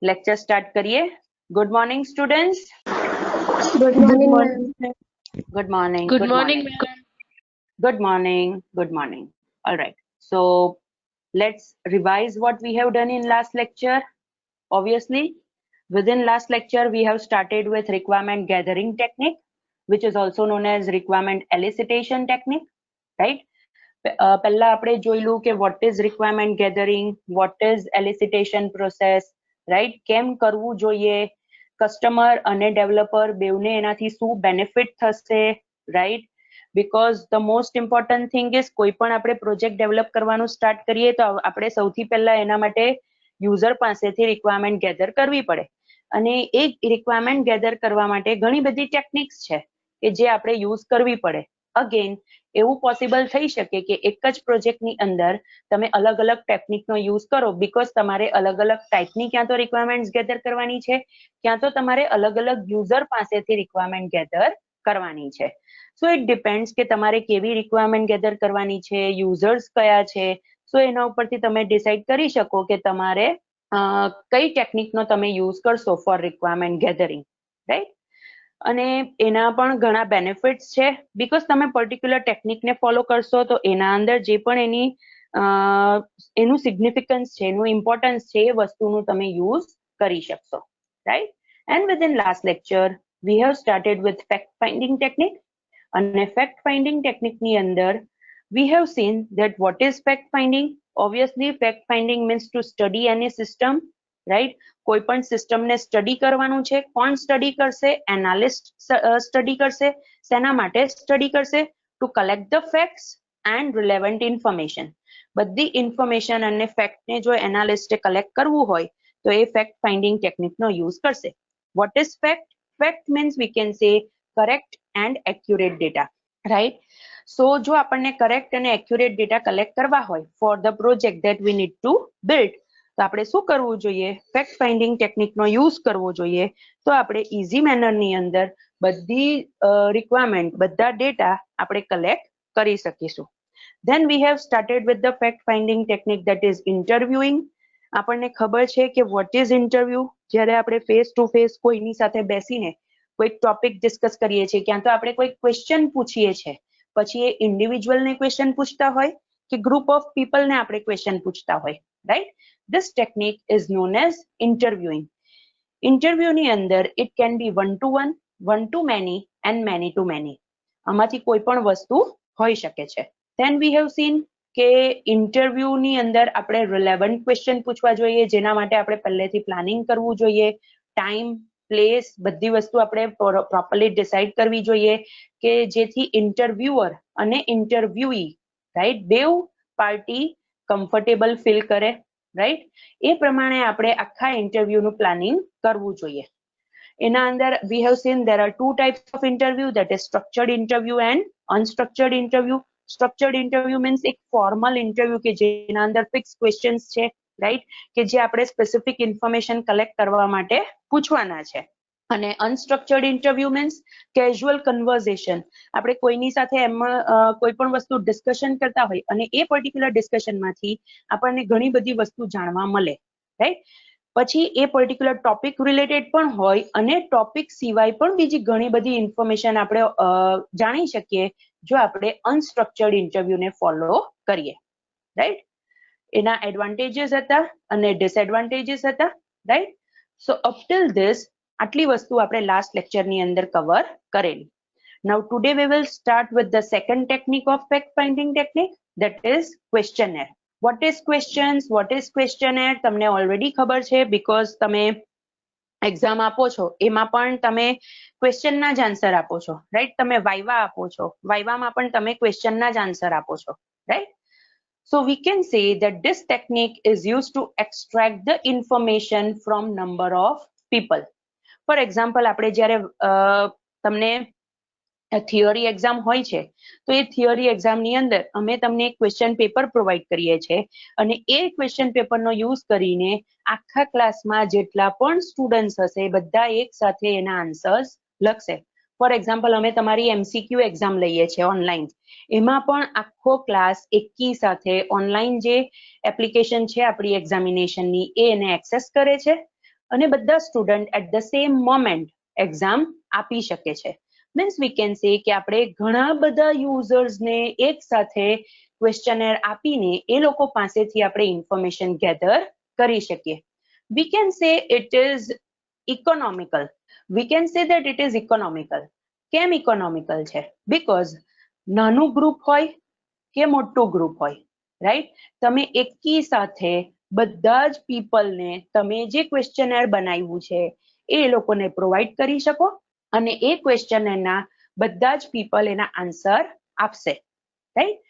Lecture start करिए. Good morning students. Good morning, ma'am. Good morning. Good morning, ma'am. Good morning. Good morning. All right. So let's revise what we have done in last lecture. Obviously, within last lecture, we have started with requirement gathering technique, which is also known as requirement elicitation technique, right? પહેલા આપણે જોઈલું કે what is requirement gathering, what is elicitation process, right? કેમ કરવું જોઈએ, customer અને developer બેવને એનાથી શું benefit થશે, right? Because the most important thing is કોઈ પણ આપણે પ્રોજેક્ટ ડેવલપ કરવાનું સ્ટાર્ટ કરીએ તો આપણે સૌથી પહેલા એના માટે યુઝર પાસેથી રિક્વાયરમેન્ટ ગેધર કરવી પડે અને એ રિક્વાયરમેન્ટ ગેધર કરવા માટે ઘણી બધી ટેકનિક્સ છે કે જે આપણે યુઝ કરવી પડે. અગેન એવું પોસિબલ થઈ શકે કે એક જ પ્રોજેક્ટની અંદર તમે અલગ અલગ ટેકનિકનો યુઝ કરો બીકોઝ તમારે અલગ અલગ ટાઈપની ક્યાં તો રિક્વાયરમેન્ટ્સ ગેધર કરવાની છે, ક્યાં તો તમારે અલગ અલગ યુઝર પાસેથી રિક્વાયરમેન્ટ ગેધર કરવાની છે. સો ઇટ ડિપેન્ડ્સ કે તમારે કેવી રિક્વાયરમેન્ટ ગેધર કરવાની છે, યુઝર્સ કયા છે. સો એના ઉપરથી તમે ડિસાઇડ કરી શકો કે તમારે કઈ ટેકનિકનો તમે યુઝ કરશો ફોર રિક્વાયરમેન્ટ ગેધરિંગ, રાઈટ? અને એના પણ ઘણા બેનિફિટ્સ છે બીકોઝ તમે પર્ટિક્યુલર ટેકનિકને ફોલો કરશો તો એના અંદર જે પણ એનું સિગ્નિફિકન્સ છે, એનું ઇમ્પોર્ટન્સ છે એ વસ્તુનું તમે યુઝ કરી શકશો, right? And within last lecture V have started with fact finding technique અને ફેક્ટ ફાઇન્ડિંગ ટેકનિકની અંદર we have seen that what is fact finding. Obviously fact finding means to study any system, right? કોઈ પણ સિસ્ટમને study કરવાનું છે. કોણ study કરશે? Analyst study કરશે. શેના માટે સ્ટડી કરશે? To collect the facts and relevant information. બધી ઇન્ફોર્મેશન અને ફેક્ટને જો એનાલિસ્ટે કલેક્ટ કરવું હોય તો એ ફેક્ટ ફાઇન્ડિંગ ટેકનિકનો યુઝ કરશે. What is fact? Fact means we can say correct and accurate data, right? So જો આપણને કરેક્ટ અને એક્યુરેટ ડેટા કલેક્ટ કરવા હોય for the project that we need to build તો આપણે શું કરવું જોઈએ? ફેક્ટ ફાઇન્ડિંગ ટેકનિકનો યુઝ કરવો જોઈએ. તો આપણે ઇઝી મેનરની અંદર બધી રિક્વાયરમેન્ટ, બધા ડેટા આપણે કલેક્ટ કરી શકીશું. Then we have started with the fact finding technique that is interviewing. આપણને ખબર છે કે વોટ ઇઝ ઇન્ટરવ્યુ? જ્યારે આપણે ફેસ ટુ ફેસ કોઈની સાથે બેસીને કોઈ ટોપિક ડિસ્કસ કરીએ છીએ, ક્યાં તો આપણે કોઈ ક્વેશ્ચન પૂછીએ છીએ, પછી એ ઇન્ડિવિજ્યુઅલને ક્વેશ્ચન પૂછતા હોય કે ગ્રુપ ઓફ પીપલને આપણે ક્વેશ્ચન પૂછતા હોય, right? This technique is known as interviewing. ઇન્ટરવ્યુની અંદર it can be one to to many and many to many. આમાંથી કોઈ પણ વસ્તુ હોઈ શકે છે. Then we have seen કે ઇન્ટરવ્યુની અંદર આપણે રિલેવન્ટ ક્વેશ્ચન પૂછવા જોઈએ જેના માટે આપણે પહેલેથી પ્લાનિંગ કરવું જોઈએ. ટાઈમ, પ્લેસ બધી વસ્તુ આપણે પ્રોપરલી ડિસાઇડ કરવી જોઈએ કે જેથી ઇન્ટરવ્યુઅર અને ઇન્ટરવ્યુઈ, રાઈટ, બેવ પાર્ટી કમ્ફર્ટેબલ ફીલ કરે, રાઈટ? એ પ્રમાણે આપણે આખા ઇન્ટરવ્યુનું પ્લાનિંગ કરવું જોઈએ. એના અંદર we have seen there are two types of interview, that is structured interview and unstructured interview. Structured interview means એક ફોર્મલ ઇન્ટરવ્યુ કે જેના અંદર ફિક્સ ક્વેશ્ચન્સ છે, રાઈટ, કે જે આપણે સ્પેસિફિક ઇન્ફોર્મેશન કલેક્ટ કરવા માટે પૂછવાના છે. અને unstructured interview means casual conversion. આપણે કોઈની સાથે એમાં કોઈ પણ વસ્તુ ડિસ્કશન કરતા હોય અને એ પર્ટિક્યુલર ડિસ્કશનમાંથી આપણને ઘણી બધી વસ્તુ જાણવા મળે, રાઈટ? પછી એ પર્ટિક્યુલર ટોપિક રિલેટેડ પણ હોય અને ટોપિક સિવાય પણ બીજી ઘણી બધી ઇન્ફોર્મેશન આપણે જાણી શકીએ જો આપણે અનસ્ટ્રક્ચર્ડ ઇન્ટરવ્યુને ફોલો કરીએ, રાઈટ? એના એડવાન્ટેજીસ હતા અને ડિસએડવાન્ટેજીસ હતા, right? So up till this આટલી વસ્તુ આપણે લાસ્ટ લેક્ચરની અંદર કવર કરેલી. Now today we will start with the second technique of fact finding technique, that is questionnaire. What is questions? What is questionnaire? તમને already ખબર છે because તમે exam આપો છો એમાં પણ તમે ક્વેશ્ચનના જ આન્સર આપો છો, રાઈટ? તમે વાઇવા આપો છો, વાઇવામાં પણ તમે ક્વેશ્ચનના જ આન્સર આપો છો, right? So we can say that this technique is used to extract the information from number of people. For example, આપણે જ્યારે તમને થિયરી એક્ઝામ હોય છે તો એ થિયરી એક્ઝામની અંદર અમે તમને એક ક્વેશ્ચન પેપર પ્રોવાઈડ કરીએ છીએ અને એ ક્વેશ્ચન પેપરનો યુઝ કરીને આખા ક્લાસમાં જેટલા પણ સ્ટુડન્ટ્સ હશે બધા એક સાથે એના આન્સર્સ લખશે. ફોર એક્ઝામ્પલ, અમે તમારી MCQ એક્ઝામ લઈએ છીએ ઓનલાઈન, એમાં પણ આખો ક્લાસ એકી સાથે ઓનલાઈન જે એપ્લિકેશન છે આપણી એક્ઝામિનેશનની એ એને એક્સેસ કરે છે અને બધા student at the same moment exam આપી શકે છે. મીન્સ વી કેન સે કે આપણે ઘણા બધા યુઝર્સને એક સાથે ક્વેશ્ચનર આપીને એ લોકો પાસેથી આપણે ઇન્ફોર્મેશન ગેધર કરી શકીએ. વી કેન સે it is economical. V can say that it is economical. કેમ ઇકોનોમિકલ છે? બીકોઝ નાનું ગ્રુપ હોય કે મોટું ગ્રુપ હોય, રાઈટ, તમે એકી સાથે બધા જ પીપલને તમે જે ક્વેશ્ચનર બનાવ્યું છે એ લોકોને પ્રોવાઈડ કરી શકો અને એ ક્વેશ્ચનરના બધા જ પીપલ એના આન્સર આપશે, રાઈટ.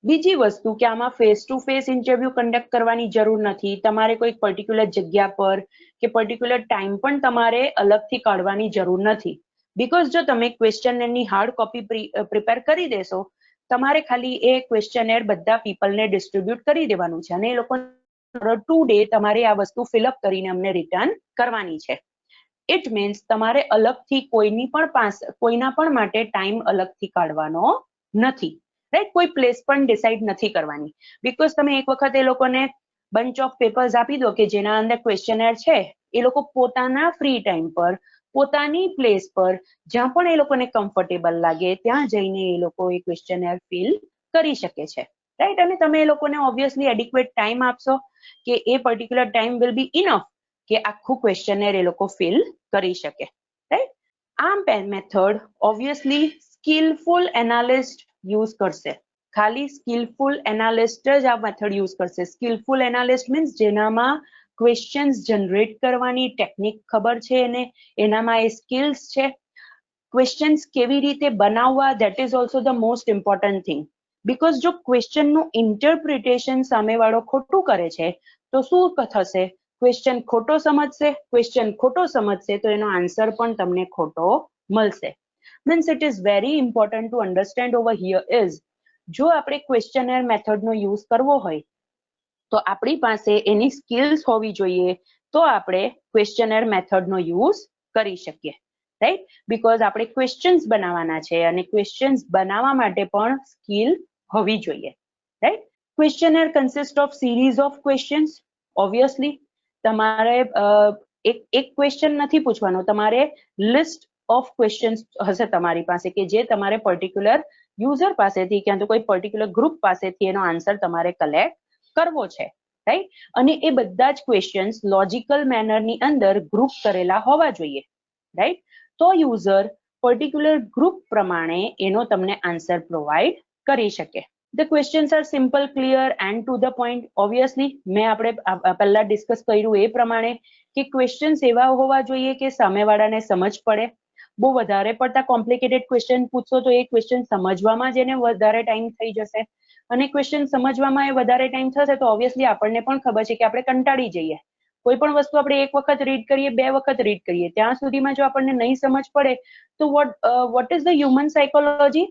બીજી વસ્તુ કે આમાં face to face interview conduct કરવાની જરૂર નથી. તમારે કોઈ પર્ટિક્યુલર જગ્યા પર કે પર્ટિક્યુલર ટાઈમ પણ તમારે અલગથી કાઢવાની જરૂર નથી. બીકોઝ જો તમે ક્વેશ્ચનરની હાર્ડ કોપી પ્રિપેર કરી દેશો, તમારે ખાલી એ ક્વેશ્ચનર બધા પીપલને ડિસ્ટ્રીબ્યુટ કરી દેવાનું છે અને એ લોકો ટુ ડે તમારે આ વસ્તુ ફિલઅપ કરીને અમને રિટર્ન કરવાની છે. ઇટ મીન્સ તમારે અલગથી કોઈના પણ માટે ટાઈમ અલગથી કાઢવાનો નથી, રાઈટ. કોઈ પ્લેસ પણ ડિસાઇડ નથી કરવાની. બીકોઝ તમે એક વખત એ લોકોને બંચ ઓફ પેપર્સ આપી દો કે જેના અંદર ક્વેશ્ચનર છે, એ લોકો પોતાના ફ્રી ટાઈમ પર પોતાની પ્લેસ પર જ્યાં પણ એ લોકોને કમ્ફર્ટેબલ લાગે ત્યાં જઈને એ લોકો એ ક્વેશ્ચનર ફિલ કરી શકે છે, રાઈટ. અને તમે એ લોકોને ઓબ્વિયસલી એડિક્વેટ ટાઈમ આપશો કે એ particular time will be enough કે આખું ક્વેશ્ચનર એ લોકો ફિલ કરી શકે, રાઈટ. આ method obviously skilful analyst use કરશે. ખાલી સ્કિલફુલ એનાલિસ્ટ જ આ મેથડ યુઝ કરશે. સ્કિલફુલ એનાલિસ્ટ મીન્સ જેનામાં ક્વેશ્ચન્સ જનરેટ કરવાની ટેકનિક ખબર છે એને, એનામાં એ સ્કિલ્સ છે. ક્વેશ્ચન્સ કેવી રીતે બનાવવા, that is also the most important thing. Because જો ક્વેશ્ચનનું ઇન્ટરપ્રિટેશન સામેવાળો ખોટું કરે છે તો શું થશે? ક્વેશ્ચન ખોટો સમજશે તો એનો આન્સર પણ તમને ખોટો મળશે. Means it is very important to understand over here is, જો આપણે ક્વેશ્ચનર મેથડનો યુઝ કરવો હોય તો આપણી પાસે એની સ્કિલ્સ હોવી જોઈએ, તો આપણે ક્વેશ્ચનર મેથડનો યુઝ કરી શકીએ, રાઈટ. બીકોઝ આપણે ક્વેશ્ચન્સ બનાવવાના છે અને ક્વેશ્ચન્સ બનાવવા માટે પણ સ્કિલ હોવી જોઈએ, right. Questionnaire consist of series of questions. Obviously તમારે એક ક્વેશ્ચન નથી પૂછવાનો, તમારે લિસ્ટ ઓફ ક્વેશ્ચન્સ હશે તમારી પાસે કે જે તમારે પર્ટિક્યુલર યુઝર પાસેથી ક્યાં તો કોઈ પર્ટિક્યુલર ગ્રુપ પાસેથી એનો આન્સર તમારે કલેક્ટ કરવો છે, રાઈટ. અને એ બધા જ ક્વેશ્ચન્સ લોજિકલ મેનરની અંદર ગ્રુપ કરેલા હોવા જોઈએ, રાઈટ. તો યુઝર પર્ટિક્યુલર ગ્રુપ પ્રમાણે એનો તમને આન્સર પ્રોવાઈડ કરી શકે. The questions are simple, clear and to the point. Obviously આપણે પહેલા ડિસ્કસ કર્યું એ પ્રમાણે કે ક્વેશ્ચન્સ એવા હોવા જોઈએ કે સામેવાળાને સમજ પડે. બહુ વધારે પડતા કોમ્પ્લિકેટેડ ક્વેશ્ચન પૂછશો તો એ ક્વેશ્ચન સમજવામાં જ એને વધારે ટાઈમ થઈ જશે અને ક્વેશ્ચન સમજવામાં એ વધારે ટાઈમ થશે તો ઓબ્વિયસલી આપણને પણ ખબર છે કે આપણે કંટાળી જઈએ. કોઈ પણ વસ્તુ આપણે એક વખત રીડ કરીએ, બે વખત રીડ કરીએ, ત્યાં સુધીમાં જો આપણને નહીં સમજ પડે તો what is the human psychology?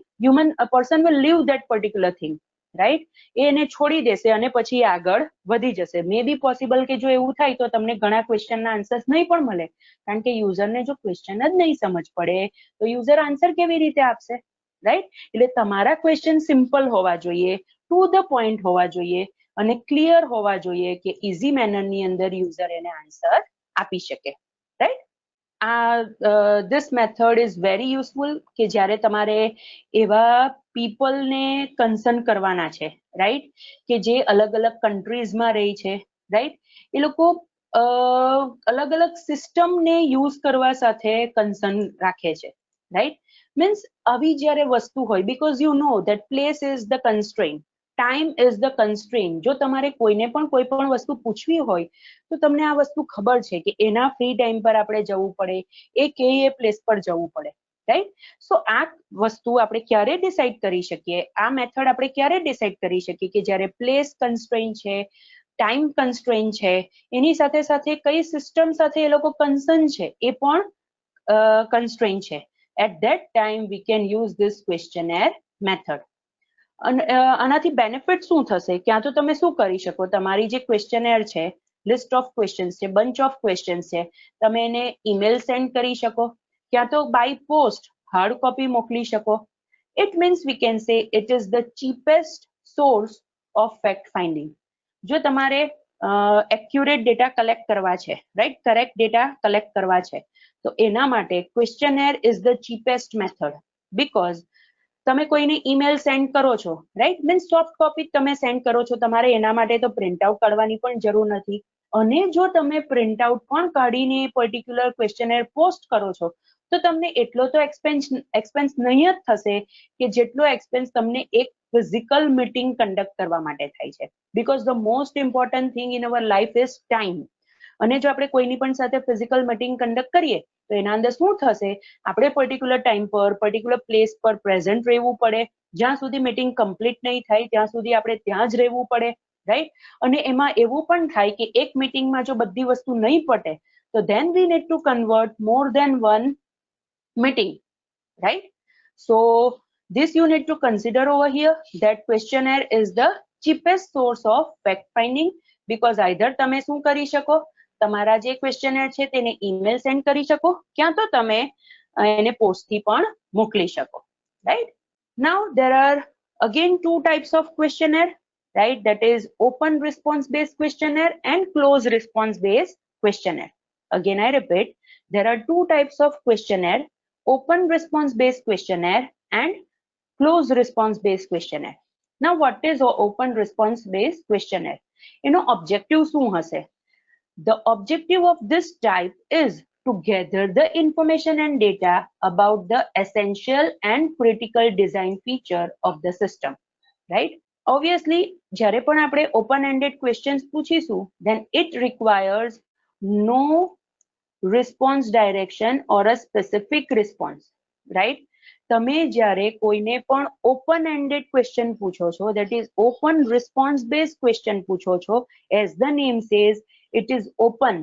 Person will leave that particular thing, right? એ એને છોડી દેશે અને પછી આગળ વધી જશે. મે બી પોસિબલ કે જો એવું થાય તો તમને ઘણા ક્વેશ્ચનના આન્સર્સ નહીં પણ મળે, કારણ કે યુઝરને જો ક્વેશ્ચન જ નહીં સમજ પડે તો યુઝર આન્સર કેવી રીતે આપશે, રાઈટ. એટલે તમારા ક્વેશ્ચન સિમ્પલ હોવા જોઈએ, ટુ ધ પોઈન્ટ હોવા જોઈએ અને ક્લિયર હોવા જોઈએ કે ઇઝી મેનરની અંદર યુઝર એને આન્સર આપી શકે, right. This method is very useful કે જ્યારે તમારે એવા પીપલને કન્સર્ન કરવાના છે, રાઈટ, કે જે અલગ અલગ કન્ટ્રીઝમાં રહી છે, રાઈટ. એ લોકો અલગ અલગ સિસ્ટમને યુઝ કરવા સાથે કન્સર્ન રાખે છે, રાઈટ. મીન્સ આવી જ્યારે વસ્તુ હોય, because you know that place is the constraint, time is the constraint. જો તમારે કોઈને પણ કોઈ પણ વસ્તુ પૂછવી હોય તો તમને આ વસ્તુ ખબર છે કે એના ફ્રી ટાઈમ પર આપણે જવું પડે, એ પ્લેસ પર જવું પડે, રાઈટ. સો આ વસ્તુ આપણે ક્યારે ડિસાઇડ કરી શકીએ, આ મેથડ આપણે ક્યારે ડિસાઇડ કરી શકીએ કે જ્યારે પ્લેસ કન્સ્ટ્રેન્ટ છે, ટાઈમ કન્સ્ટ્રેન્ટ છે, એની સાથે સાથે કઈ સિસ્ટમ સાથે એ લોકો કન્સર્ન છે એ પણ કન્સ્ટ્રેન્ટ છે. At that time we can use this questionnaire method. આનાથી બેનિફિટ શું થશે? ક્યાં તો તમે શું કરી શકો, તમારી જે ક્વેશ્ચનર છે, લિસ્ટ ઓફ ક્વેશ્ચન્સ છે, બંચ ઓફ ક્વેશ્ચન્સ છે, તમે એને ઈમેલ સેન્ડ કરી શકો, ક્યાં તો બાય પોસ્ટ હાર્ડ કોપી મોકલી શકો. ઇટ મીન્સ વી કેન સે it is the cheapest source of fact finding. જો તમારે એક્યુરેટ ડેટા કલેક્ટ કરવા છે, રાઈટ, કરેક્ટ ડેટા કલેક્ટ કરવા છે, તો એના માટે questionnaire is the cheapest method. Because તમે કોઈને ઈમેલ સેન્ડ કરો છો, રાઈટ, મીન્સ સોફ્ટ કોપી તમે સેન્ડ કરો છો, તમારે એના માટે તો પ્રિન્ટ આઉટ કાઢવાની પણ જરૂર નથી. અને જો તમે પ્રિન્ટ આઉટ પણ કાઢીને પર્ટિક્યુલર ક્વેશ્ચનર પોસ્ટ કરો છો તો તમને એટલો તો એક્સપેન્સ નહીં જ થશે કે જેટલો એક્સપેન્સ તમને એક ફિઝિકલ મીટિંગ કન્ડક્ટ કરવા માટે થાય છે. Because the most important thing in our life is time. અને જો આપણે કોઈની પણ સાથે ફિઝિકલ મીટિંગ કન્ડક્ટ કરીએ તો એના અંદર શું થશે, આપણે પર્ટિક્યુલર ટાઈમ પર પર્ટિક્યુલર પ્લેસ પર પ્રેઝન્ટ રહેવું પડે, જ્યાં સુધી મીટિંગ કમ્પ્લીટ નહીં થાય ત્યાં સુધી આપણે ત્યાં જ રહેવું પડે, રાઈટ. અને એમાં એવું પણ થાય કે એક મીટિંગમાં જો બધી વસ્તુ નહીં પટે તો then we need to convert more than one meeting, right? So this you need to consider over here that questionnaire is the cheapest source of fact finding, because either તમે શું કરી શકો, તમારા જે ક્વેશ્ચનર છે તેને ઈમેલ સેન્ડ કરી શકો, ક્યાં તો તમે એને પોસ્ટથી પણ મોકલી શકો, right? Now there are again two types of questionnaire, right? That is open response based questionnaire and closed response based questionnaire. Again I repeat, there are two types of questionnaire: open response based questionnaire and closed response based questionnaire. Now what is open response based questionnaire? એનો objective શું હશે? The objective of this type is to gather the information and data about the essential and critical design feature of the system, right? Obviously જ્યારે પણ આપણે open ended questions પૂછીશું then it requires no response direction or a specific response, right? તમે જ્યારે કોઈને પણ open ended question પૂછો છો, that is open response based question પૂછો છો, as the name says it is open.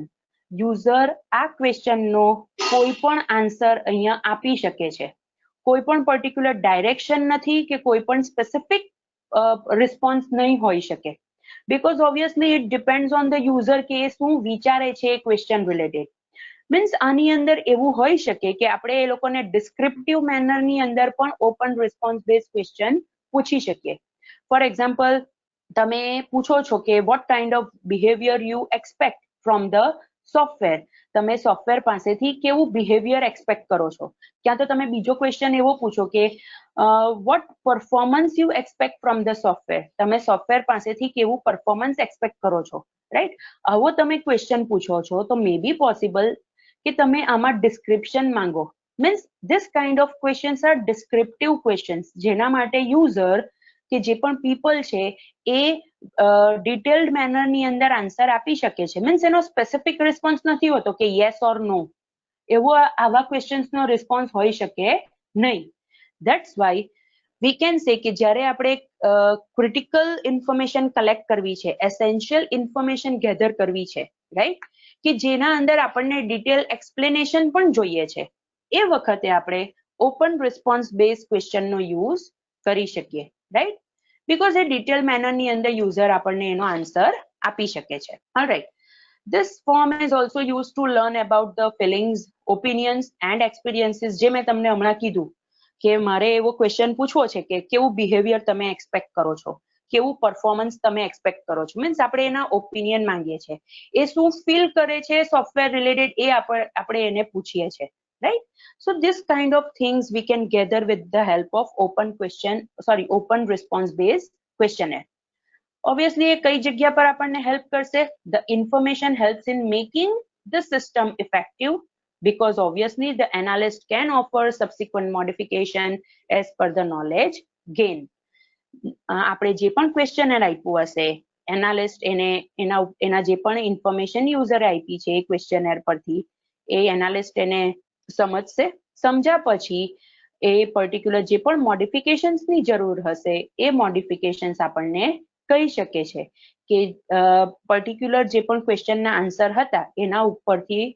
User આ question નો કોઈ પણ answer અહીંયા આપી શકે છે, કોઈ પણ particular direction નથી કે કોઈ પણ specific response નહીં હોઈ શકે, because obviously it depends on the user કે શું વિચારે છે question related. મીન્સ આની અંદર એવું હોઈ શકે કે આપણે એ લોકોને ડિસ્ક્રિપ્ટિવ મેનરની અંદર પણ ઓપન રિસ્પોન્સ બેઝ ક્વેશ્ચન પૂછી શકીએ. ફોર એક્ઝામ્પલ તમે પૂછો છો કે what kind of behaviour you expect from the software, તમે સોફ્ટવેર પાસેથી કેવું બિહેવિયર એક્સપેક્ટ કરો છો, ક્યાં તો તમે બીજો ક્વેશ્ચન એવો પૂછો કે what performance you expect from the software, તમે સોફ્ટવેર પાસેથી કેવું પરફોર્મન્સ એક્સપેક્ટ કરો છો, રાઈટ. આવો તમે ક્વેશ્ચન પૂછો છો તો મે બી પોસિબલ કે તમે આમાં ડિસ્ક્રિપ્શન માંગો. Means this kind of questions are descriptive questions, જેના માટે યુઝર કે જે પણ પીપલ છે એ ડિટેલ્ડ મેનરની અંદર આન્સર આપી શકે છે. મીન્સ એનો સ્પેસિફિક રિસ્પોન્સ નથી હોતો કે યસ ઓર નો, એવો આવા ક્વેશ્ચન્સનો રિસ્પોન્સ હોઈ શકે નહીં. ધેટ્સ વાય વી કેન સે કે જ્યારે આપણે ક્રિટિકલ ઇન્ફોર્મેશન કલેક્ટ કરવી છે, એસેન્શિયલ ઇન્ફોર્મેશન ગેધર કરવી છે, રાઈટ, કે જેના અંદર આપણને ડિટેલ એક્સપ્લેનેશન પણ જોઈએ છે, એ વખતે આપણે ઓપન રિસ્પોન્સ બેઝ ક્વેશ્ચનનો યુઝ કરી શકીએ, રાઈટ, બીકોઝ એ ડિટેલ મેનરની અંદર યુઝર આપણને એનો આન્સર આપી શકે છે. Alright, this form is also used to learn about the feelings, opinions and experiences. જે મેં તમને હમણાં કીધું કે મારે એવો ક્વેશ્ચન પૂછવો છે કે કેવું બિહેવિયર તમે એક્સપેક્ટ કરો છો, કેવું પરફોર્મન્સ તમે એક્સપેક્ટ કરો છો, મીન્સ આપણે એના ઓપિનિયન માંગીએ છીએ, એ શું ફીલ કરે છે સોફ્ટવેર રિલેટેડ એ આપણે એને પૂછીએ છીએ, right? So this kind of things we can gather with the help of open response based questionnaire. Obviously એ કઈ જગ્યા પર આપણને હેલ્પ કરશે? The information helps in making the system effective, because obviously the analyst can offer subsequent modification as per the knowledge gain. આપણે જે પણ questioner આપ્યું હશે, એનાલિસ્ટ એના જે પણ ઇન્ફોર્મેશન યુઝરે આપી છે એ ક્વેશ્ચનર પરથી એ એનાલિસ્ટ એને સમજશે, સમજ્યા પછી એ પર્ટિક્યુલર જે પણ મોડિફિકેશન્સની જરૂર હશે એ મોડિફિકેશન્સ આપણને કહી શકે છે કે પર્ટિક્યુલર જે પણ ક્વેશ્ચનના આન્સર હતા એના ઉપરથી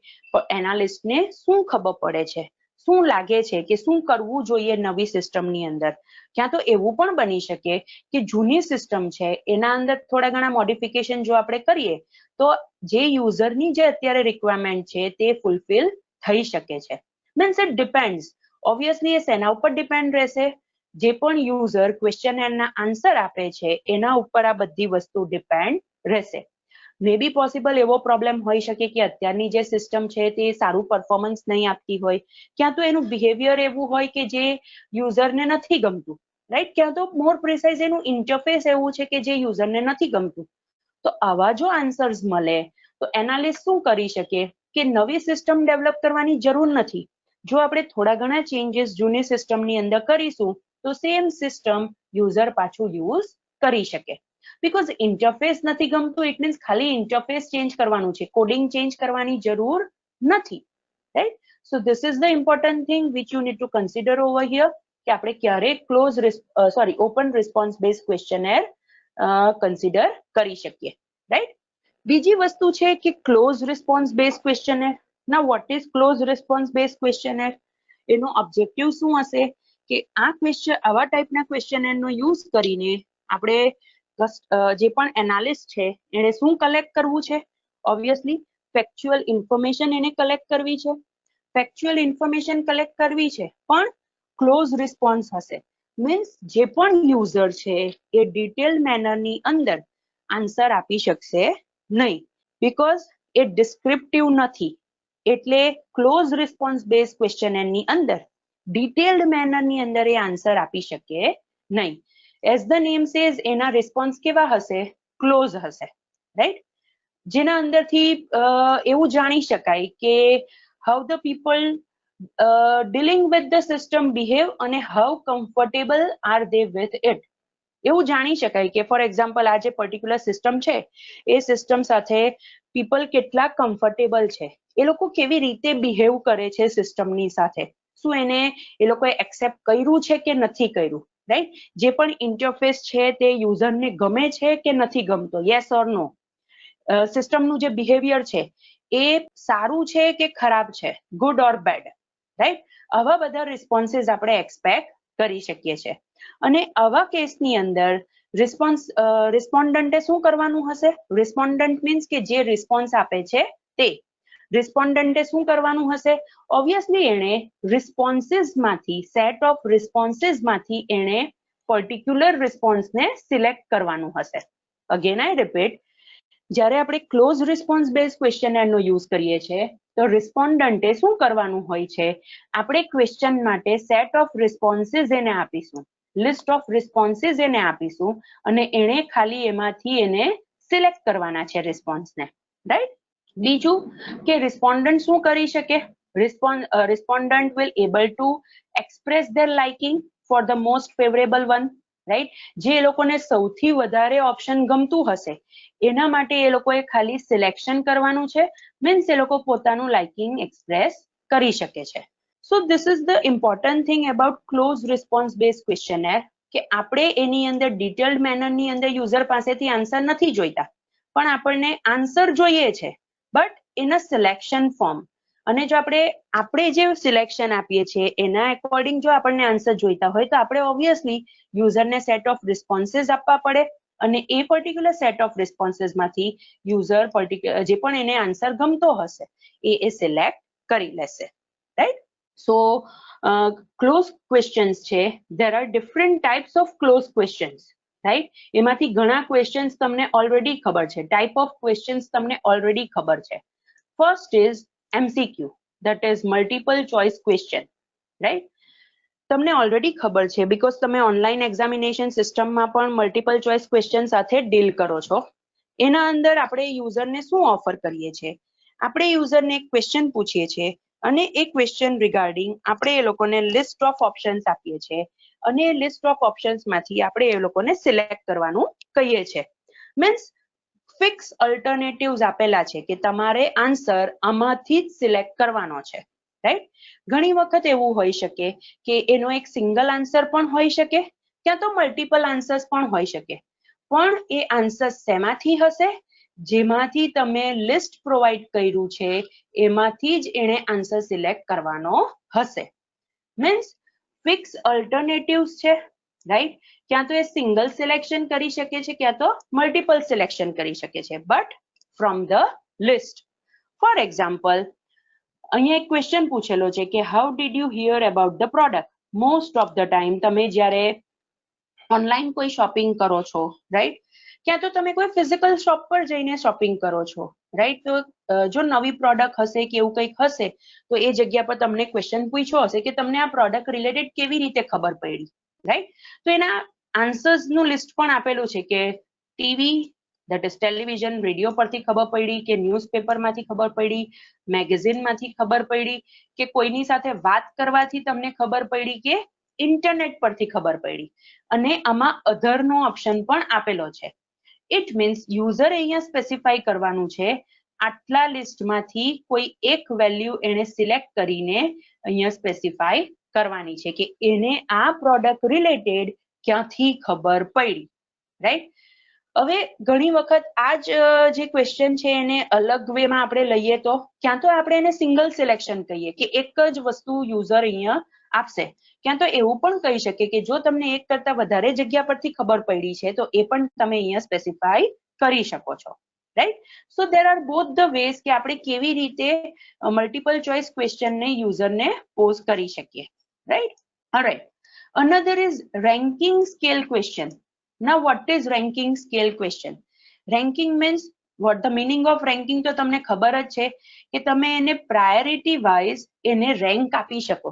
એનાલિસ્ટને શું ખબર પડે છે, શું લાગે છે કે શું કરવું જોઈએ નવી સિસ્ટમની અંદર. ક્યાં તો એવું પણ બની શકે કે જૂની સિસ્ટમ છે એના અંદર થોડા ઘણા મોડિફિકેશન જો આપણે કરીએ તો જે યુઝરની જે અત્યારે રિક્વાયરમેન્ટ છે તે ફૂલફિલ થઈ શકે છે. મીન્સ ઇટ ડિપેન્ડ્સ, ઓબ્વિયસલી એ શેના ઉપર ડિપેન્ડ રહેશે? જે પણ યુઝર ક્વેશ્ચનરના આન્સર આપે છે એના ઉપર આ બધી વસ્તુ ડિપેન્ડ રહેશે. મે બી પોસિબલ એવો પ્રોબ્લેમ હોઈ શકે કે અત્યારની જે સિસ્ટમ છે તે સારું પરફોર્મન્સ નહીં આપતી હોય, ક્યાં તો એનું બિહેવિયર એવું હોય કે જે યુઝરને નથી ગમતું, રાઈટ? ક્યાં તો મોર પ્રિસાઇઝ એનું ઇન્ટરફેસ એવું છે કે જે યુઝરને નથી ગમતું. તો આવા જો આન્સર્સ મળે તો એનાલિસ્ટ શું કરી શકે કે નવી સિસ્ટમ ડેવલપ કરવાની જરૂર નથી. જો આપણે થોડા ઘણા ચેન્જીસ જૂની સિસ્ટમની અંદર કરીશું તો સેમ સિસ્ટમ યુઝર પાછું યુઝ કરી શકે. બીકોઝ ઇન્ટરફેસ નથી ગમતું ઇટ મીન્સ ખાલી ઇન્ટરફેસ ચેન્જ કરવાનું છે, કોડિંગ ચેન્જ કરવાની જરૂર નથી, right? So this is the important thing which you need to consider over here કે આપણે ક્યારે open response base questionnaire consider કરી શકીએ, રાઈટ? બીજી વસ્તુ છે કે ક્લોઝ રિસ્પોન્સ બેઝ ક્વેશ્ચનર. ના what is close response base questionnaire? એનો ઓબ્જેક્ટિવ શું હશે કે આ ક્વેશ્ચન, આવા ટાઈપના ક્વેશ્ચનરનો યુઝ કરીને આપણે જે પણ એનાલિસ્ટ છે એને શું કલેક્ટ કરવું છે? ઓબ્વિયસલી ફેક્ચ્યુઅલ ઇન્ફોર્મેશન એને કલેક્ટ કરવી છે. ફેક્ચ્યુઅલ ઇન્ફોર્મેશન કલેક્ટ કરવી છે પણ ક્લોઝ રિસ્પોન્સ હશે. મીન્સ જે પણ યુઝર છે એ ડિટેલ મેનરની અંદર આન્સર આપી શકશે નહીં, બીકોઝ એ ડિસ્ક્રિપ્ટિવ નથી. એટલે ક્લોઝ રિસ્પોન્સ બેઝ ક્વેશ્ચનરની અંદર ડિટેલ્ડ મેનરની અંદર એ આન્સર આપી શકે નહીં. એઝ ધ નેમ સેઝ એના રિસ્પોન્સ કેવા હશે? ક્લોઝ હશે, રાઈટ? જેના અંદરથી એવું જાણી શકાય કે how the people dealing with the system behave અને how comfortable are they with it. એવું જાણી શકાય કે ફોર એક્ઝામ્પલ આ જે પર્ટિક્યુલર સિસ્ટમ છે એ સિસ્ટમ સાથે પીપલ કેટલા કમ્ફર્ટેબલ છે, એ લોકો કેવી રીતે બિહેવ કરે છે સિસ્ટમની સાથે, શું એને એ લોકોએ એક્સેપ્ટ કર્યું છે કે નથી કર્યું, રાઈટ? જે પણ ઇન્ટરફેસ છે તે યુઝરને ગમે છે કે નથી ગમતો, યસ ઓર નો? સિસ્ટમનું જે બિહેવિયર છે એ સારું છે કે ખરાબ છે, ગુડ ઓર બેડ, રાઈટ? આવા બધા રિસ્પોન્સીસ આપણે એક્સપેક્ટ કરી શકીએ છીએ. અને આવા કેસની અંદર રિસ્પોન્ડન્ટે શું કરવાનું હશે? રિસ્પોન્ડન્ટ મીન્સ કે જે રિસ્પોન્સ આપે છે તે રિસ્પોન્ડન્ટે શું કરવાનું હશે? ઓબ્વિયસલી એણે રિસ્પોન્સીસમાંથી, સેટ ઓફ રિસ્પોન્સીસમાંથી એણે પર્ટિક્યુલર રિસ્પોન્સને સિલેક્ટ કરવાનું હશે. અગેન આઈ રિપીટ, જ્યારે આપણે ક્લોઝ રિસ્પોન્સ બેઝ ક્વેશ્ચનરનો યુઝ કરીએ છીએ તો રિસ્પોન્ડન્ટે શું કરવાનું હોય છે? આપણે ક્વેશ્ચન માટે સેટ ઓફ રિસ્પોન્સીસ એને આપીશું, લિસ્ટ ઓફ રિસ્પોન્સીસ એને આપીશું અને એણે ખાલી એમાંથી એને સિલેક્ટ કરવાના છે રિસ્પોન્સને, રાઈટ? બીજું કે રિસ્પોન્ડન્ટ શું કરી શકે? Respondent will able to express their liking for the most favourable one, right? જે એ લોકોને સૌથી વધારે ઓપ્શન ગમતું હશે એના માટે એ લોકોએ ખાલી સિલેક્શન કરવાનું છે, મીન્સ એ લોકો પોતાનું લાઇકિંગ એક્સપ્રેસ કરી શકે છે. So this is the important thing about close response base questionnaire કે આપણે એની અંદર ડિટેલ્ડ મેનરની અંદર યુઝર પાસેથી આન્સર નથી જોઈતા, પણ આપણને આન્સર જોઈએ છે બટ એના સિલેક્શન ફોર્મ. અને જો આપણે જે સિલેક્શન આપીએ છીએ એના એકોર્ડિંગ જો આપણને આન્સર જોઈતા હોય તો આપણે ઓબ્વિયસલી યુઝરને સેટ ઓફ રિસ્પોન્સીસ આપવા પડે અને એ પર્ટિક્યુલર સેટ ઓફ રિસ્પોન્સીસમાંથી યુઝર જે પણ એને આન્સર ગમતો હશે એ સિલેક્ટ કરી લેશે, રાઈટ? સો ક્લોઝ ક્વેશ્ચન્સ છે, there are different types of close questions, right? એમાંથી ઘણા ક્વેશ્ચન્સ તમને ઓલરેડી ખબર છે, ટાઈપ ઓફ ક્વેશ્ચન્સ તમને ઓલરેડી ખબર છે. First is MCQ, that is multiple choice question, right? તમને ઓલરેડી ખબર છે બીકોઝ તમે ઓનલાઈન એક્ઝામિનેશન સિસ્ટમમાં પણ મલ્ટિપલ ચોઇસ ક્વેશ્ચન સાથે ડીલ કરો છો. એના અંદર આપણે યુઝરને શું ઓફર કરીએ છીએ? આપણે યુઝરને એક ક્વેશ્ચન પૂછીએ છીએ અને એ ક્વેશ્ચન રિગાર્ડિંગ આપણે એ લોકોને લિસ્ટ ઓફ ઓપ્શન્સ આપીએ છીએ અને એ લિસ્ટ ઓફ ઓપ્શન્સમાંથી આપણે એ લોકોને સિલેક્ટ કરવાનું કહીએ છીએ. મીન્સ ફિક્સ અલ્ટરનેટિવ્સ આપેલા છે કે તમારે આન્સર આમાંથી જ સિલેક્ટ કરવાનો છે, રાઈટ? ઘણી વખત એવું હોઈ શકે કે એનો એક સિંગલ આન્સર પણ હોઈ શકે, ક્યાં તો મલ્ટિપલ આન્સર્સ પણ હોઈ શકે, પણ એ આન્સર શેમાંથી હશે? જેમાંથી તમે લિસ્ટ પ્રોવાઈડ કર્યું છે એમાંથી જ એને આન્સર સિલેક્ટ કરવાનો હશે. મીન્સ ફિક્સ અલ્ટરનેટિવ્સ છે, રાઈટ? ક્યાં તો એ સિંગલ સિલેક્શન કરી શકે છે ક્યાં તો મલ્ટિપલ સિલેક્શન કરી શકે છે, but from the list. For example, અહીંયા એક ક્વેશ્ચન પૂછેલો છે કે how did you hear about the product? Most of the time તમે જ્યારે ઓનલાઈન કોઈ શોપિંગ કરો છો, રાઈટ? ક્યાં તો તમે કોઈ ફિઝિકલ શોપ પર જઈને શોપિંગ કરો છો, રાઈટ? તો જો નવી પ્રોડક્ટ હશે કે એવું કંઈક હશે તો એ જગ્યા પર તમને ક્વેશ્ચન પૂછ્યો હશે કે તમને આ પ્રોડક્ટ રિલેટેડ કેવી રીતે ખબર પડી, રાઈટ? તો એના આન્સર્સ નું લિસ્ટ પણ આપેલું છે કે TV, that is television, radio પરથી ખબર પડી, કે ન્યૂઝપેપર માંથી ખબર પડી, મેગેઝિન માંથી ખબર પડી, કે કોઈની સાથે વાત કરવાથી તમને ખબર પડી, કે ઇન્ટરનેટ પરથી ખબર પડી. અને આમાં અધર નો ઓપ્શન પણ આપેલો છે. ઇટ મીન્સ યુઝર અહીંયા સ્પેસિફાઈ કરવાનું છે આટલા લિસ્ટમાંથી કોઈ એક વેલ્યુ એને સિલેક્ટ કરીને અહીંયા સ્પેસિફાઈ કરવાની છે કે એને આ પ્રોડક્ટ રિલેટેડ ક્યાંથી ખબર પડી, રાઈટ? હવે ઘણી વખત આ જે ક્વેશ્ચન છે એને અલગ વેમાં આપણે લઈએ તો ક્યાં તો આપણે એને સિંગલ સિલેક્શન કહીએ કે એક જ વસ્તુ યુઝર અહીંયા આપશે, ક્યાં તો એવું પણ કહી શકે કે જો તમને એક કરતા વધારે જગ્યા પરથી ખબર પડી છે તો એ પણ તમે અહીંયા સ્પેસિફાઈ કરી શકો છો, right? So there are both the ways કે આપણે કેવી રીતે મલ્ટિપલ ચોઇસ ક્વેશ્ચનને યુઝરને પોઝ કરી શકીએ, right? Alright, another is ranking scale question. Now what is ranking scale question? Ranking means what the meaning of ranking તો તમને ખબર જ છે કે તમે એને priority wise એને rank આપી શકો,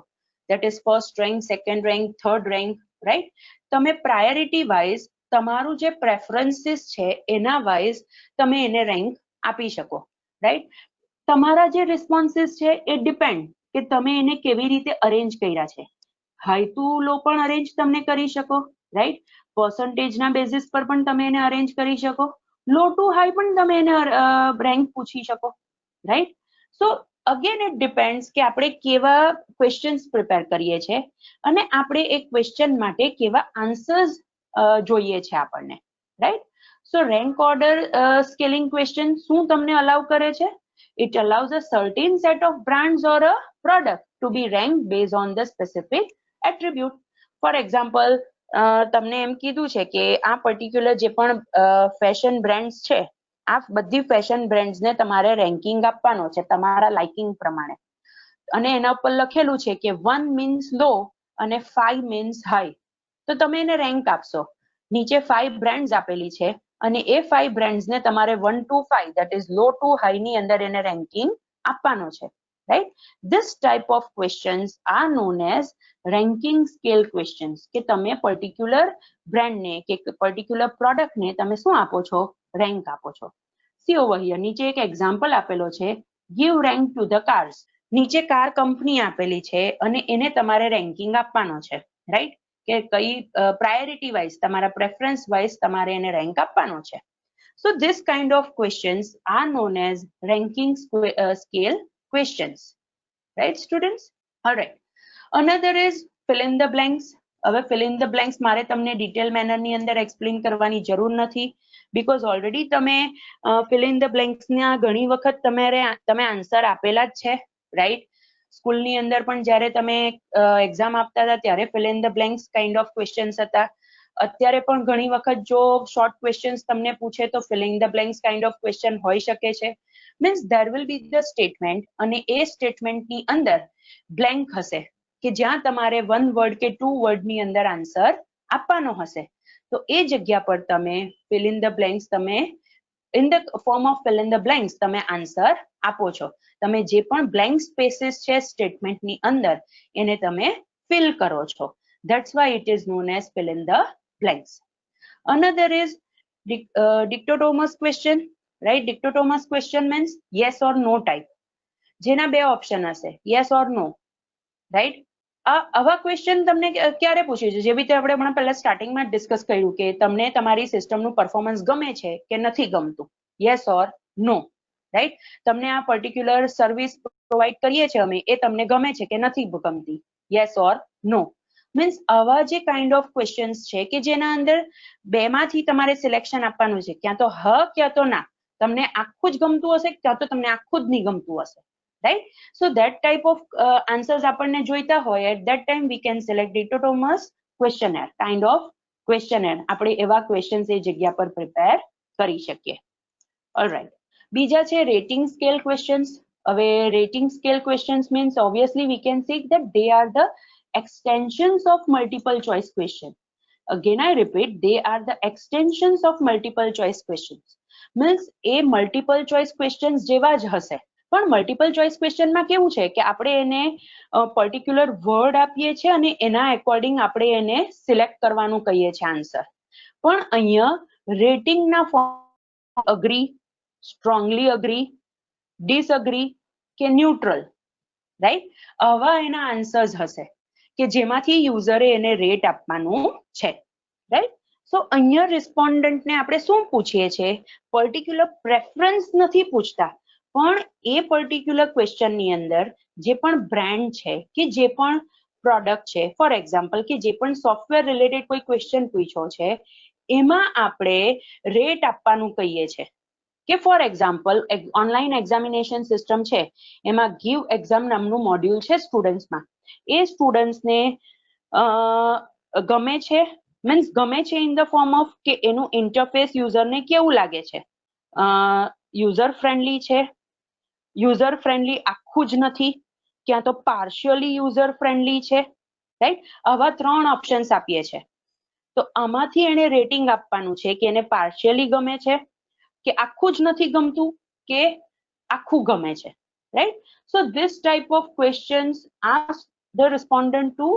that is first rank, second rank, third rank, right? તમે priority wise તમારું જે preferences છે એના wise તમે એને rank આપી શકો, right? તમારા જે responses છે એ depend કે તમે એને કેવી રીતે arrange કર્યા છે. હાઈ ટુ લો પણ અરેન્જ તમને કરી શકો, રાઈટ? પર્સન્ટેજના બેસિસ પર પણ તમે એને અરેન્જ કરી શકો, લો ટુ હાઈ પણ તમે એને રેન્ક પૂછી શકો, right? So again it depends કે આપણે કેવા ક્વેશ્ચન્સ પ્રિપેર કરીએ છીએ અને આપણે એક ક્વેશ્ચન માટે કેવા આન્સર્સ જોઈએ છે આપણને, રાઈટ? સો રેન્ક ઓર્ડર સ્કેલિંગ ક્વેશ્ચન શું તમને અલાઉ કરે છે? It allows a certain set of brands or a product to be ranked based on the specific attribute. For example, તમને એમ કીધું છે કે આ પર્ટિક્યુલર જે પણ ફેશન બ્રાન્ડ્સ છે આ બધી ફેશન બ્રાન્ડ્સને તમારે રેન્કિંગ આપવાનો છે તમારા લાઇકિંગ પ્રમાણે અને એના ઉપર લખેલું છે કે 1 મીન્સ લો અને 5 મીન્સ હાઈ, તો તમે એને રેન્ક આપશો. નીચે 5 બ્રાન્ડ્સ આપેલી છે અને એ 5 બ્રાન્ડ્સને તમારે 1 to 5 that is low to high ની અંદર એને રેન્કિંગ આપવાનો છે, right? This type of questions are known as ranking scale questions કે તમે પર્ટિક્યુલર બ્રાન્ડને કે પર્ટિક્યુલર પ્રોડક્ટને તમે શું આપો છો? રેન્ક આપો છો. સી ઓવર હિયર નીચે એક એક્ઝામ્પલ આપેલો છે, give rank to the cars. નીચે કાર કંપની આપેલી છે અને એને તમારે રેન્કિંગ આપવાનો છે, રાઈટ? કે કઈ પ્રાયોરિટી વાઇઝ તમારા પ્રેફરન્સ વાઇઝ તમારે એને રેન્ક આપવાનો છે. So this kind of questions are known as ranking scale questions, right students? All right, another is fill in the blanks. હવે fill in the blanks મારે તમને ડિટેલ મેનર ની અંદર એક્સપ્લેન કરવાની જરૂર નથી બીકોઝ ઓલરેડી તમે fill in the blanks ના ઘણી વખત તમે આન્સર આપેલા જ છે, રાઈટ? સ્કૂલની અંદર પણ જ્યારે તમે એક્ઝામ આપતા હતા ત્યારે fill in the blanks kind of questions હતા. અત્યારે પણ ઘણી વખત જો શોર્ટ ક્વેશ્ચન્સ તમને પૂછે તો filling the blanks kind of question હોઈ શકે છે. Means there will be the statement અને એ સ્ટેટમેન્ટની અંદર બ્લેન્ક હશે કે જ્યાં તમારે 1 વર્ડ કે 2 વર્ડની અંદર આન્સર આપવાનો હશે. તો એ જગ્યા પર તમે fill in the blanks તમે in the form of fill in the blanks તમે આન્સર આપો છો. તમે જે પણ બ્લેન્ક સ્પેસીસ છે સ્ટેટમેન્ટની અંદર એને તમે ફિલ કરો છો. That's why it is known as fill in the blanks. Another is dichotomous question, right? Dichotomous question means yes or no type. જેના બે ઓપ્શન હશે yes or no, right? આવા ક્વેશ્ચન તમને ક્યારે પૂછે છે? જેવી રીતે આપણે હમણાં પહેલા સ્ટાર્ટિંગમાં ડિસ્કસ કર્યું કે તમને તમારી સિસ્ટમનું પરફોર્મન્સ ગમે છે કે નથી ગમતું, yes or no, રાઈટ? તમને આ પર્ટિક્યુલર સર્વિસ પ્રોવાઈડ કરીએ છીએ અમે એ તમને ગમે છે કે નથી ગમતી, yes or no. મીન્સ આવા જે કાઇન્ડ ઓફ ક્વેશ્ચન્સ છે કે જેના અંદર બેમાંથી તમારે સિલેક્શન આપવાનું છે, ક્યાં તો હ ક્યાં તો ના. તમને આખું જ ગમતું હશે ક્યાં તો તમને આખું જ નહીં ગમતું હશે, right? So that type of answers આપણને જોઈતા હોય at that time we can select dichotomous questionnaire kind of questionnaire. આપણે એવા questions એ જગ્યા પર prepare કરી શકીએ. Alright, બીજા છે rating scale questions. હવે rating scale questions means obviously we can see that they are the extensions of multiple choice question. again I repeat, they are the extensions of multiple choice questions. Means A multiple choice questions જેવા જ હશે, પણ multiple choice question માં કેવું છે કે આપણે એને particular word આપીએ છીએ અને એના according આપણે એને select કરવાનું કહીએ છીએ answer. પણ અહીંયા rating ના form agree, strongly agree, disagree કે neutral, right? આવા એના answers હશે કે જેમાંથી યુઝરે એને રેટ આપવાનું છે, રાઈટ? સો અહીંયા રિસ્પોન્ડન્ટને આપણે શું પૂછીએ છીએ? પર્ટિક્યુલર પ્રેફરન્સ નથી પૂછતા, પણ એ પર્ટિક્યુલર ક્વેશ્ચનની અંદર જે પણ બ્રાન્ડ છે કે જે પણ પ્રોડક્ટ છે, ફોર એક્ઝામ્પલ કે જે પણ સોફ્ટવેર રિલેટેડ કોઈ ક્વેશ્ચન પૂછ્યો છે એમાં આપણે રેટ આપવાનું કહીએ છીએ. કે for example online examination system છે એમાં ગીવ એક્ઝામ નામનું મોડ્યુલ છે સ્ટુડન્ટ્સમાં, એ સ્ટુડન્ટ્સને ગમે છે, મીન્સ ગમે છે ઇન ધ ફોર્મ ઓફ કે એનું ઇન્ટરફેસ યુઝરને કેવું લાગે છે, યુઝર ફ્રેન્ડલી છે, યુઝર ફ્રેન્ડલી આખું જ નથી, ક્યાં તો પાર્શિયલી યુઝર ફ્રેન્ડલી છે, રાઈટ? આવા 3 ઓપ્શન્સ આપીએ છે. તો આમાંથી એને રેટિંગ આપવાનું છે કે એને પાર્શિયલી ગમે છે કે આખું જ નથી ગમતું કે આખું ગમે છે, right? So this type of questions ask the respondent to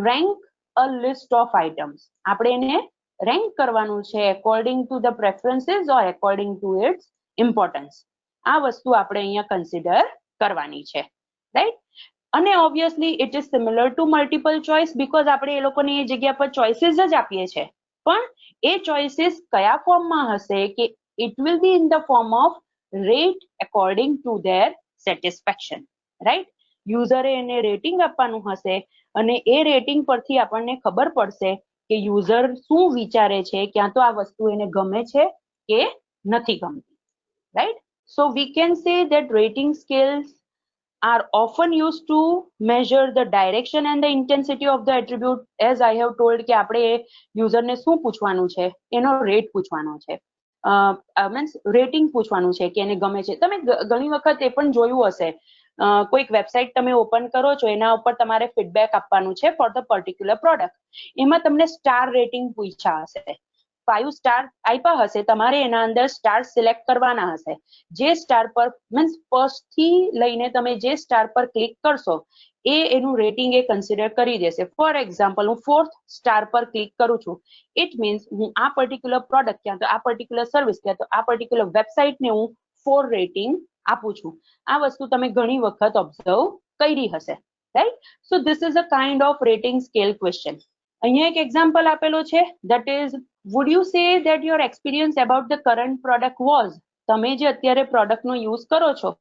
rank a list of items. આપણે એને rank કરવાનું છે according to the preferences or according to its importance. આ વસ્તુ આપણે અહીંયા consider કરવાની છે, right? અને obviously it is similar to multiple choice because આપણે એ લોકોને એ જગ્યા પર choices જ આપીએ છે, પણ એ choices કયા ફોર્મમાં હશે કે it will be in the form of rate according to their satisfaction, right? યુઝરે એને રેટિંગ આપવાનું હશે અને એ રેટિંગ પરથી આપણને ખબર પડશે કે યુઝર શું વિચારે છે, ક્યાં તો આ વસ્તુ એને ગમે છે કે નથી ગમતી, right? So we can say that rating scales are often used to measure the direction and the intensity of the attribute. As I have told કે આપણે યુઝરને શું પૂછવાનું છે, એનો રેટ પૂછવાનો છે, મીન્સ રેટિંગ પૂછવાનું છે કે એને ગમે છે. તમે ઘણી વખત એ પણ જોયું હશે, કોઈક વેબસાઇટ તમે ઓપન કરો છો એના ઉપર તમારે ફીડબેક આપવાનું છે ફોર ધ પર્ટિક્યુલર પ્રોડક્ટ, એમાં તમને સ્ટાર રેટિંગ પૂછ્યા હશે, 5 સ્ટાર આપ્યા હશે, તમારે એના અંદર સ્ટાર સિલેક્ટ કરવાના હશે. જે સ્ટાર પર મીન્સ ફર્સ્ટ થી લઈને તમે જે સ્ટાર પર ક્લિક કરશો એ એનું રેટિંગ એ કન્સિડર કરી દેશે. ફોર એક્ઝામ્પલ હું 4th સ્ટાર પર ક્લિક કરું છું, ઇટ મીન્સ હું આ પર્ટિક્યુલર પ્રોડક્ટ ક્યાં તો આ પર્ટિક્યુલર સર્વિસ ક્યાં તો આ પર્ટિક્યુલર વેબસાઇટને હું 4 રેટિંગ આપું છું. આ વસ્તુ તમે ઘણી વખત ઓબ્ઝર્વ કરી હશે, right? So this is a kind of rating scale question. અહીંયા એક એક્ઝામ્પલ આપેલો છે, that is would you say that your experience about the current product was, તમે જે અત્યારે પ્રોડક્ટનો યુઝ કરો છો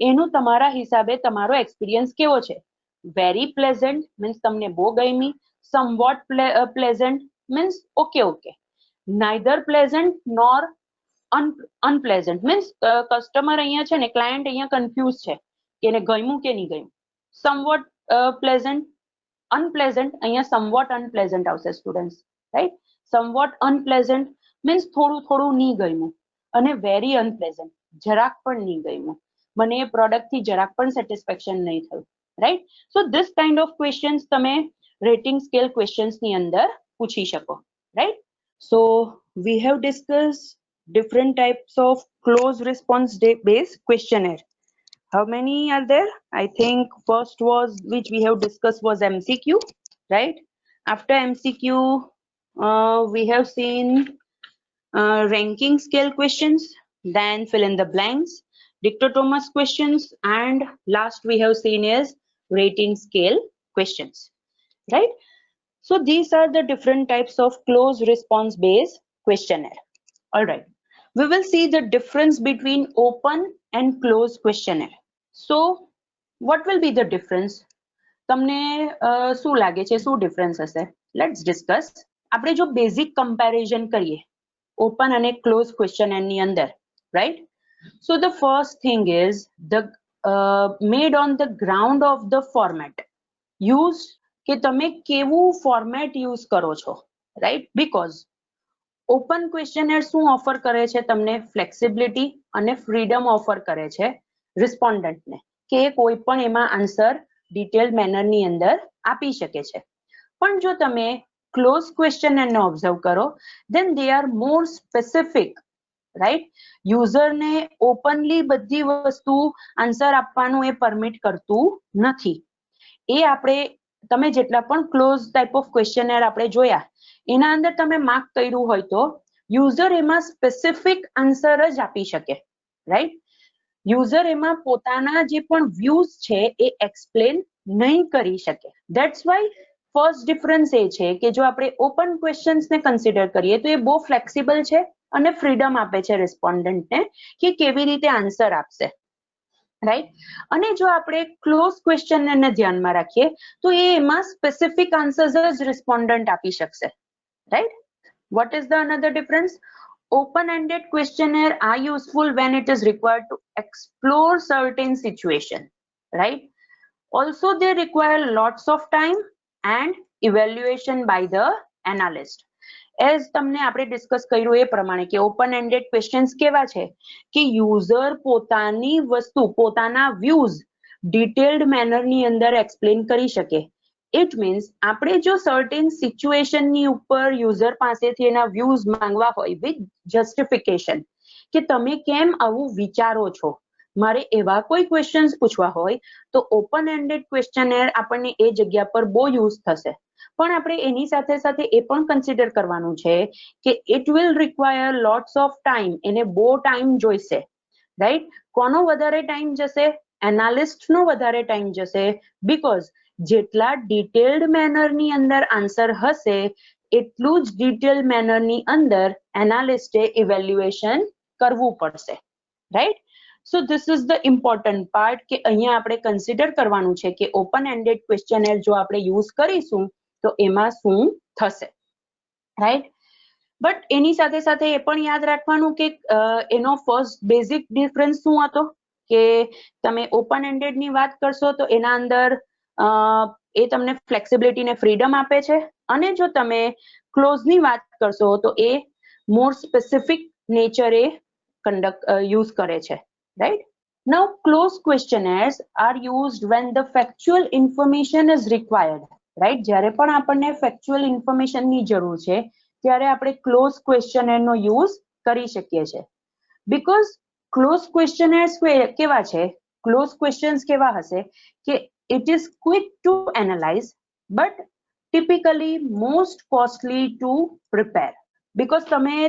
એનું તમારા હિસાબે તમારો એક્સપિરિયન્સ કેવો છે? વેરી પ્લેઝન્ટ મીન્સ તમને બહુ ગમી, somewhat pleasant means okay okay, neither pleasant nor unpleasant means customer અહીંયા છે ને, ક્લાયન્ટ અહીંયા કન્ફ્યુઝ છે કે એને ગમ્યું કે નહીં ગમ્યું. somewhat pleasant, unpleasant, અહીંયા somewhat unpleasant આવશે students, right? somewhat unpleasant means થોડું થોડું નહીં ગમ્યું, અને very unpleasant જરાક પણ નહીં ગમ્યું, મને એ પ્રોડક્ટ થી જરાક પણ સેટિસ્ફેક્શન નહીં થયું, right? So this kind of questions તમે રેટિંગ સ્કેલ ક્વેશ્ચન્સ ની અંદર પૂછી શકો, right? So we have discuss different types of close response based questionnaire. How many are there? I think first was which we have discussed was MCQ, right? After MCQ, we have seen ranking scale questions, then fill in the blanks, dichotomous questions, and last we have seen is rating scale questions, right? So these are the different types of close response based questionnaire. All right. We will see the difference between open and closed questionnaire. So what will be the difference? તમને શું લાગે છે, શું difference હશે? Let's discuss. આપણે જો basic comparison કરીએ open અને ક્લોઝ ક્વેશ્ચનરની અંદર, right? So the first thing is the made on the ground of the format use, કે તમે કેવું ફોર્મેટ યુઝ કરો છો, રાઈટ? બીકોઝ ઓપન ક્વેશ્ચનર શું ઓફર કરે છે તમને? ફ્લેક્સિબિલિટી અને ફ્રીડમ ઓફર કરે છે રિસ્પોન્ડન્ટને કે કોઈ પણ એમાં આન્સર ડિટેલ મેનરની અંદર આપી શકે છે. પણ જો તમે ક્લોઝ ક્વેશ્ચનર ને ઓબ્ઝર્વ કરો, then they are more specific, right. યુઝરને ઓપનલી બધી વસ્તુ આન્સર આપવાનું એ પરમિટ કરતું નથી. એ આપણે તમે જેટલા પણ ક્લોઝ ટાઈપ ઓફ ક્વેશ્ચનર આપણે જોયા એના અંદર તમે માર્ક કર્યું હોય તો યુઝર એમાં સ્પેસિફિક આન્સર જ આપી શકે, રાઈટ. યુઝર એમાં પોતાના જે પણ વ્યૂઝ છે એ એક્સપ્લેન નહીં કરી શકે. ધેટ્સ વાય ફર્સ્ટ ડિફરન્સ એ છે કે જો આપણે ઓપન ક્વેશ્ચન્સને કન્સિડર કરીએ તો એ બહુ ફ્લેક્સિબલ છે અને ફ્રીડમ આપે છે રિસ્પોન્ડન્ટને કે કેવી રીતે આન્સર આપશે, રાઈટ. અને જો આપણે ક્લોઝ ક્વેશ્ચનરને ધ્યાનમાં રાખીએ તો એ એમાં સ્પેસિફિક આન્સર્સ જ રિસ્પોન્ડન્ટ આપી શકશે, right. What is the another difference? Open-ended questionnaire are useful when it is required to explore certain situation, right? Also, they require lots of time and evaluation by the analyst. As તમને આપણે discuss કર્યું એ પ્રમાણે કે open ended questions કેવા છે કે user પોતાની વસ્તુ પોતાના વ્યૂઝ ડિટેલ્ડ મેનરની અંદર એક્સપ્લેન કરી શકે. ઇટ મીન્સ આપણે જો સર્ટેન સિચ્યુએશનની ઉપર યુઝર પાસેથી એના વ્યૂઝ માંગવા હોય વિથ જસ્ટિફિકેશન કે તમે કેમ આવું વિચારો છો, મારે એવા કોઈ ક્વેશ્ચન્સ પૂછવા હોય તો ઓપન એન્ડેડ ક્વેશ્ચનર આપણને એ જગ્યા પર બહુ યુઝ થશે. પણ આપણે એની સાથે સાથે એ પણ કન્સિડર કરવાનું છે કે it will require lots of time, એને બહુ ટાઈમ જોઈશે, રાઈટ. કોનો વધારે ટાઈમ જશે? એનાલિસ્ટનો વધારે ટાઈમ જશે, બીકોઝ જેટલા ડિટેલ્ડ મેનરની અંદર આન્સર હશે એટલું જ ડિટેલ્ડ મેનરની અંદર એનાલિસ્ટે ઇવેલ્યુએશન કરવું પડશે, right. So this is the important part કે અહીંયા આપણે કન્સિડર કરવાનું છે કે ઓપન એન્ડેડ ક્વેશ્ચનર જો આપણે યુઝ કરીશું તો એમાં શું થશે, રાઈટ. બટ એની સાથે સાથે એ પણ યાદ રાખવાનું કે એનો ફર્સ્ટ બેઝિક ડિફરન્સ શું હતો કે તમે ઓપન એન્ડેડની વાત કરશો તો એના અંદર એ તમને ફ્લેક્સિબિલિટી ને ફ્રીડમ આપે છે અને જો તમે ક્લોઝની વાત કરશો તો એ મોર સ્પેસિફિક નેચરે યુઝ કરે છે, right? Now, closed questionnaires are used when the factual information is required, right? જ્યારે પણ આપણને factual information ની જરૂર છે ત્યારે આપણે closed questionnaire નો use કરી શકીએ છીએ. Because closed questionnaires કેવા છે? Closed questions કેવા હશે કે it is quick to analyze but typically most costly to prepare. Because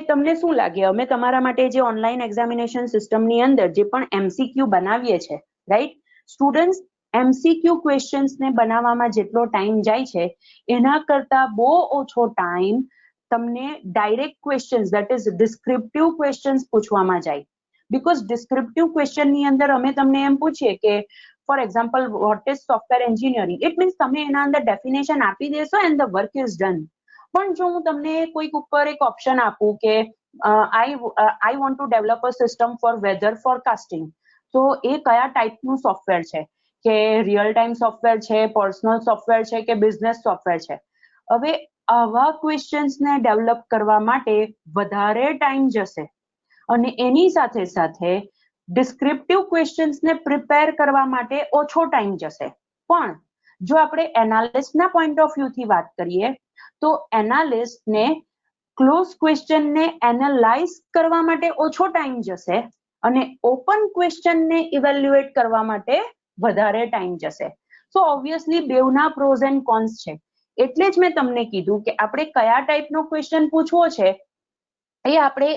તમને શું લાગે અમે તમારા માટે જે ઓનલાઈન એક્ઝામિનેશન સિસ્ટમની અંદર જે પણ એમસીક્યુ બનાવીએ છે, રાઈટ, સ્ટુડન્ટ્સ એમસીક્યુ ક્વેશ્ચન્સને બનાવવામાં જેટલો ટાઈમ જાય છે એના કરતા બહુ ઓછો ટાઈમ તમને direct questions that is descriptive questions પૂછવામાં જાય. બીકોઝ ડિસ્ક્રિપ્ટિવ ક્વેશ્ચનની અંદર અમે તમને એમ પૂછીએ કે for example what is software engineering, it means તમે એના અંદર ડેફિનેશન આપી દેશો and the work is done. પણ જો હું તમને કોઈક ઉપર એક ઓપ્શન આપું કે I want to develop a system for weather forecasting, તો એ કયા ટાઈપનું સોફ્ટવેર છે કે રિયલ ટાઈમ સોફ્ટવેર છે, પર્સનલ સોફ્ટવેર છે કે બિઝનેસ સોફ્ટવેર છે. હવે આવા ક્વેશ્ચન્સને ડેવલપ કરવા માટે વધારે ટાઈમ જશે અને એની સાથે સાથે ડિસ્ક્રિપ્ટિવ ક્વેશ્ચન્સને પ્રિપેર કરવા માટે ઓછો ટાઈમ જશે. પણ જો આપણે એનાલિસ્ટના પોઈન્ટ ઓફ વ્યૂથી વાત કરીએ તો એનાલિસ્ટને ક્લોઝ ક્વેશ્ચનને એનાલાઇઝ કરવા માટે ઓછો ટાઈમ જશે અને ઓપન ક્વેશ્ચનને ઇવેલ્યુએટ કરવા માટે વધારે ટાઈમ જશે. સો ઓબ્વિયસલી બેવના પ્રોઝ એન્ડ કોન્સ છે. એટલે જ મેં તમને કીધું કે આપણે કયા ટાઈપનો ક્વેશ્ચન પૂછવો છે એ આપણે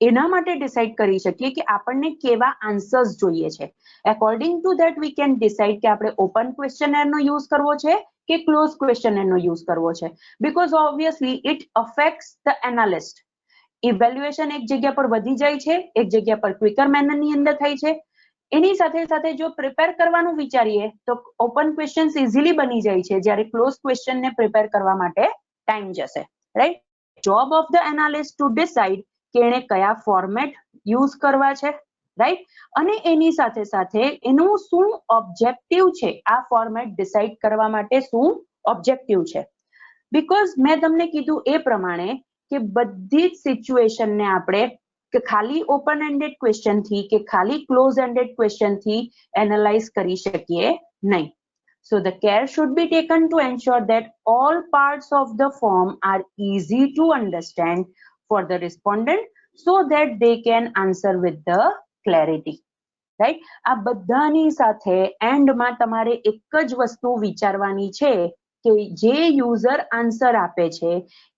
એના માટે ડિસાઇડ કરી શકીએ કે આપણને કેવા આન્સર્સ જોઈએ છે. According to that we can decide કે આપણે ઓપન ક્વેશ્ચનરનો યુઝ કરવો છે કે ક્લોઝ ક્વેશ્ચનરનો યુઝ કરવો છે. Because obviously it affects the analyst. Evaluation એક જગ્યા પર વધી જાય છે, એક જગ્યા પર ક્વિકર મેનરની અંદર થાય છે. એની સાથે સાથે જો પ્રિપેર કરવાનું વિચારીએ તો ઓપન ક્વેશ્ચન્સ ઇઝીલી બની જાય છે જ્યારે ક્લોઝ ક્વેશ્ચનને પ્રિપેર કરવા માટે ટાઈમ જશે, right. Job of the analyst two decide કે એણે કયા ફોર્મેટ યુઝ કરવા છે, રાઈટ, અને એની સાથે સાથે એનું શું ઓબ્જેક્ટિવ છે, આ ફોર્મેટ ડિસાઇડ કરવા માટે શું ઓબ્જેક્ટિવ છે. બીકોઝ મેં તમને કીધું એ પ્રમાણે કે બધી જ સિચ્યુએશનને આપણે કે ખાલી ઓપન એન્ડેડ ક્વેશ્ચનથી કે ખાલી ક્લોઝ એન્ડેડ ક્વેશ્ચનથી એનાલાઇઝ કરી શકીએ નહીં. So the care should be taken to ensure that all parts of the form are easy to understand for the respondent so that they can answer with the clarity. Right, આ બધાની સાથે એન્ડમાં તમારે એક જ વસ્તુ વિચારવાની છે કે જે યુઝર આન્સર આપે છે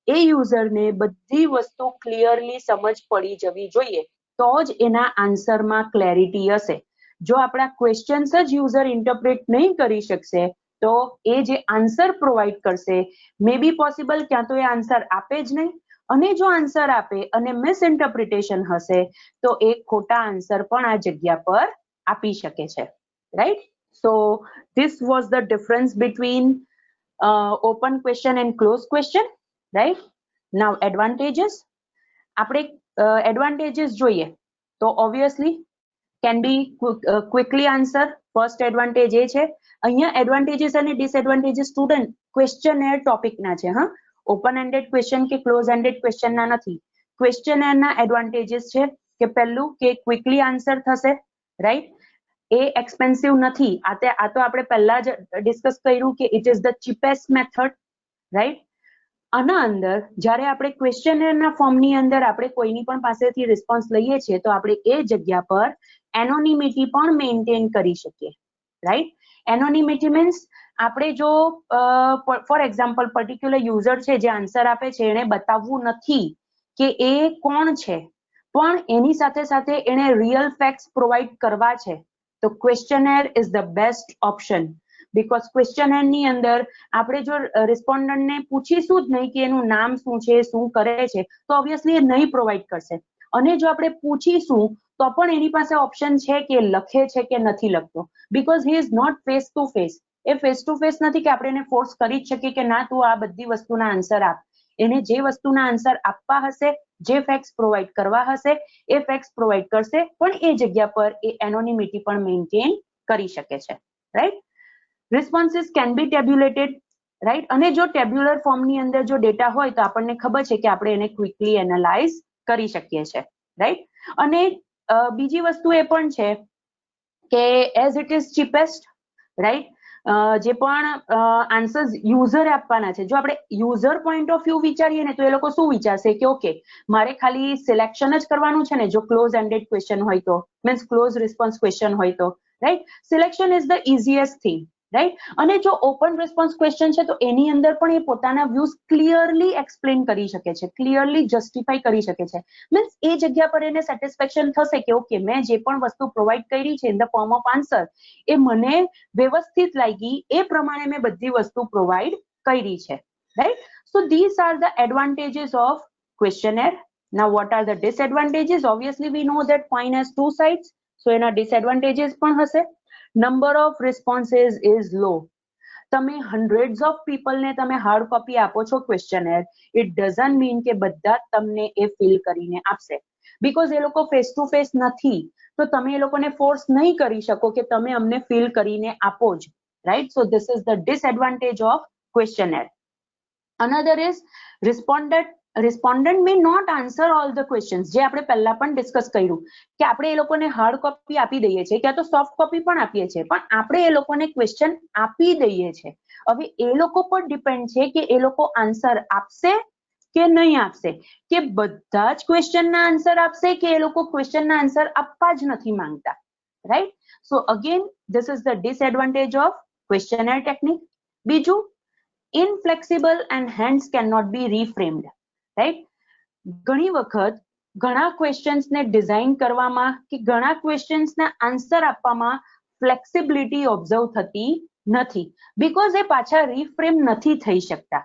એ યુઝરને બધી વસ્તુ ક્લિયરલી સમજ પડી જવી જોઈએ તો જ એના આન્સરમાં ક્લેરિટી હશે. જો આપણા ક્વેશ્ચન્સ જ યુઝર ઇન્ટરપ્રેટ નહીં કરી શકશે તો એ જે આન્સર પ્રોવાઈડ કરશે મે બી પોસિબલ ક્યાં તો એ આન્સર આપે જ નહીં, અને જો આન્સર આપે અને મિસઇન્ટરપ્રિટેશન હશે તો એ ખોટા આન્સર પણ આ જગ્યા પર આપી શકે છે. Right, so this was the difference between open question and close question. Right, now advantages. આપણે એડવાન્ટેજીસ જોઈએ તો obviously can be quickly answer. First advantage એ છે. અહીંયા એડવાન્ટેજીસ અને ડિસએડવાન્ટેજીસ સ્ટુડન્ટ ક્વેશ્ચનર ટોપિકના છે. હા, ઓપન એન્ડેડ ક્વેશ્ચન કે ક્લોઝ એન્ડેડ ક્વેશ્ચનના નથી. ક્વેશ્ચનરના એડવાન્ટેજીસ છે કે પહેલું કે ક્વિકલી આન્સર થશે. રાઈટ, એ એક્સપેન્સિવ નથી. આ તો આપણે પહેલા જ ડિસ્કસ કર્યું કે it is the cheapest method. Right, આના અંદર જ્યારે આપણે ક્વેશ્ચનરના ફોર્મની અંદર આપણે કોઈની પણ પાસેથી રિસ્પોન્સ લઈએ છીએ તો આપણે એ જગ્યા પર એનોનિમિટી પણ મેન્ટેન કરી શકીએ. રાઈટ, એનોનિમિટી મીન્સ આપણે જો ફોર એક્ઝામ્પલ પર્ટિક્યુલર યુઝર છે જે આન્સર આપે છે એને બતાવવું નથી કે એ કોણ છે, પણ એની સાથે સાથે એને રિયલ ફેક્ટ્સ પ્રોવાઈડ કરવા છે તો questionnaire is the best option. Because ક્વેશ્ચનરની અંદર આપણે જો રિસ્પોન્ડન્ટને પૂછીશું જ નહીં કે એનું નામ શું છે, શું કરે છે, તો ઓબ્વિયસલી એ નહીં પ્રોવાઈડ કરશે. અને જો આપણે પૂછીશું તો પણ એની પાસે ઓપ્શન છે કે લખે છે કે નથી લખતો, because he is not face to face. એ ફેસ ટુ ફેસ નથી કે આપણે એને ફોર્સ કરી જ શકીએ કે ના તું આ બધી વસ્તુના આન્સર આપ. એને જે વસ્તુના આન્સર આપવા હશે, જે ફેક્ટ્સ પ્રોવાઈડ કરવા હશે એ ફેક્ટ્સ પ્રોવાઈડ કરશે, પણ એ જગ્યા પર એ એનોનિમિટી પણ મેન્ટેન કરી શકે છે. Right, responses can be tabulated. Right, અને જો ટેબ્યુલર ફોર્મની અંદર જો ડેટા હોય તો આપણને ખબર છે કે આપણે એને ક્વિકલી એનાલાઇઝ કરી શકીએ છીએ. રાઈટ, અને બીજી વસ્તુ એ પણ છે કે as it is cheapest. Right, જે પણ આન્સર્સ યુઝરે આપવાના છે, જો આપણે યુઝર પોઈન્ટ ઓફ વ્યૂ વિચારીએ ને તો એ લોકો શું વિચારશે કે ઓકે મારે ખાલી સિલેક્શન જ કરવાનું છે ને, જો ક્લોઝ એન્ડેડ ક્વેશ્ચન હોય તો, મીન્સ ક્લોઝ રિસ્પોન્સ ક્વેશ્ચન હોય તો. Right, selection is the easiest thing. Right, અને જો ઓપન રિસ્પોન્સ ક્વેશ્ચન છે તો એની અંદર પણ એ પોતાના વ્યૂઝ ક્લિયરલી એક્સપ્લેન કરી શકે છે, ક્લિયરલી જસ્ટિફાઈ કરી શકે છે. મીન્સ એ જગ્યા પર એને સેટિસ્ફેક્શન થશે કે ઓકે મેં જે પણ વસ્તુ પ્રોવાઈડ કરી છે in the form of answer એ મને વ્યવસ્થિત લાગી, એ પ્રમાણે મેં બધી વસ્તુ પ્રોવાઈડ કરી છે. Right, so this are the advantages of questionnaire. Now what are the disadvantages? Obviously we know that coin has two sides, so એના ડિસએડવાન્ટેજીસ પણ હશે. Number of responses is low. તમે હન્ડ્રેડ્સ ઓફ પીપલને તમે hard copy આપો છો questioner, it doesn't mean કે બધા તમને એ ફિલ કરીને આપશે, બીકોઝ એ લોકો ફેસ ટુ ફેસ નથી, તો તમે એ લોકોને ફોર્સ નહીં કરી શકો કે તમે અમને ફિલ કરીને આપો જ. Right, so this is the disadvantage of questionnaire. Another is respondent may not answer all the questions. જે આપણે પહેલા પણ ડિસ્કસ કર્યું કે આપણે એ લોકોને હાર્ડ કોપી આપી દઈએ છીએ ક્યાં તો સોફ્ટ કોપી પણ આપીએ છીએ, પણ આપણે એ લોકોને ક્વેશ્ચન આપી દઈએ છીએ. હવે એ લોકો પર ડિપેન્ડ છે કે એ લોકો આન્સર આપશે કે નહીં આપશે, કે બધા જ ક્વેશ્ચનના આન્સર આપશે કે એ લોકો ક્વેશ્ચનના આન્સર આપવા જ નથી માંગતા. Right, so again this is the disadvantage of questionnaire technique. બીજું, inflexible and hence cannot be reframed. Right, ઘણી વખત ઘણા ક્વેશ્ચન્સને ડિઝાઇન કરવામાં કે ઘણા ક્વેશ્ચન્સના આન્સર આપવામાં ફ્લેક્સિબિલિટી ઓબ્ઝર્વ થતી નથી, બીકોઝ એ પાછા રીફ્રેમ નથી થઈ શકતા.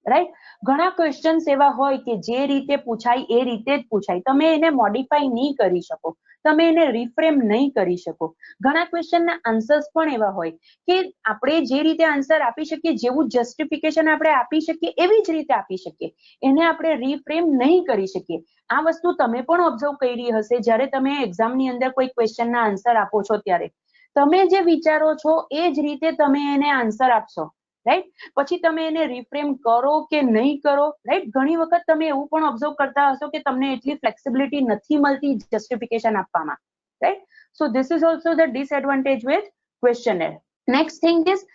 રાઈટ, ઘણા ક્વેશ્ચન્સ એવા હોય કે જે રીતે પૂછાય એ રીતે જ પૂછાય, તમે એને મોડિફાઈ નહીં કરી શકો, તમે એને રીફ્રેમ નહીં કરી શકો. ઘણા ક્વેશ્ચનના આન્સર્સ પણ એવા હોય કે આપણે જે રીતે આન્સર આપી શકીએ, જેવું જસ્ટિફિકેશન આપણે આપી શકીએ એવી જ રીતે આપી શકીએ, એને આપણે રીફ્રેમ નહીં કરી શકીએ. આ વસ્તુ તમે પણ ઓબ્ઝર્વ કરી હશે જ્યારે તમે એક્ઝામની અંદર કોઈ ક્વેશ્ચનના આન્સર આપો છો ત્યારે તમે જે વિચારો છો એ જ રીતે તમે એને આન્સર આપશો. રાઈટ, પછી તમે એને રીફ્રેમ કરો કે નહીં કરો. રાઈટ, ઘણી વખત તમે એવું પણ ઓબ્ઝર્વ કરતા હશો કે તમને એટલી ફ્લેક્સિબિલિટી નથી મળતી જસ્ટિફિકેશન આપવામાં. Right, so this is also the disadvantage with questionnaire. Next thing is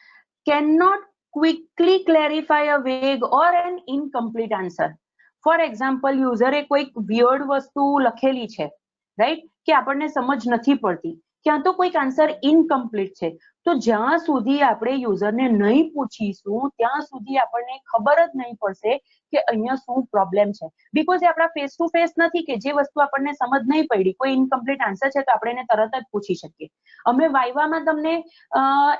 cannot quickly clarify a vague or an incomplete answer. For example, યુઝરે કોઈક વિયર્ડ વસ્તુ લખેલી છે, રાઈટ, કે આપણને સમજ નથી પડતી, ક્યાં તો કોઈક આન્સર ઇનકમ્પ્લીટ છે, તો જ્યાં સુધી આપણે યુઝરને નહીં પૂછીશું ત્યાં સુધી આપણને ખબર જ નહીં પડશે કે અહીંયા શું પ્રોબ્લેમ છે, બીકોઝ એ આપણા ફેસ ટુ ફેસ નથી કે જે વસ્તુ આપણને સમજ નહીં પડી, કોઈ ઇનકમ્પ્લીટ આન્સર છે તો આપણે એને તરત જ પૂછી શકીએ. અમે વાઇવામાં તમને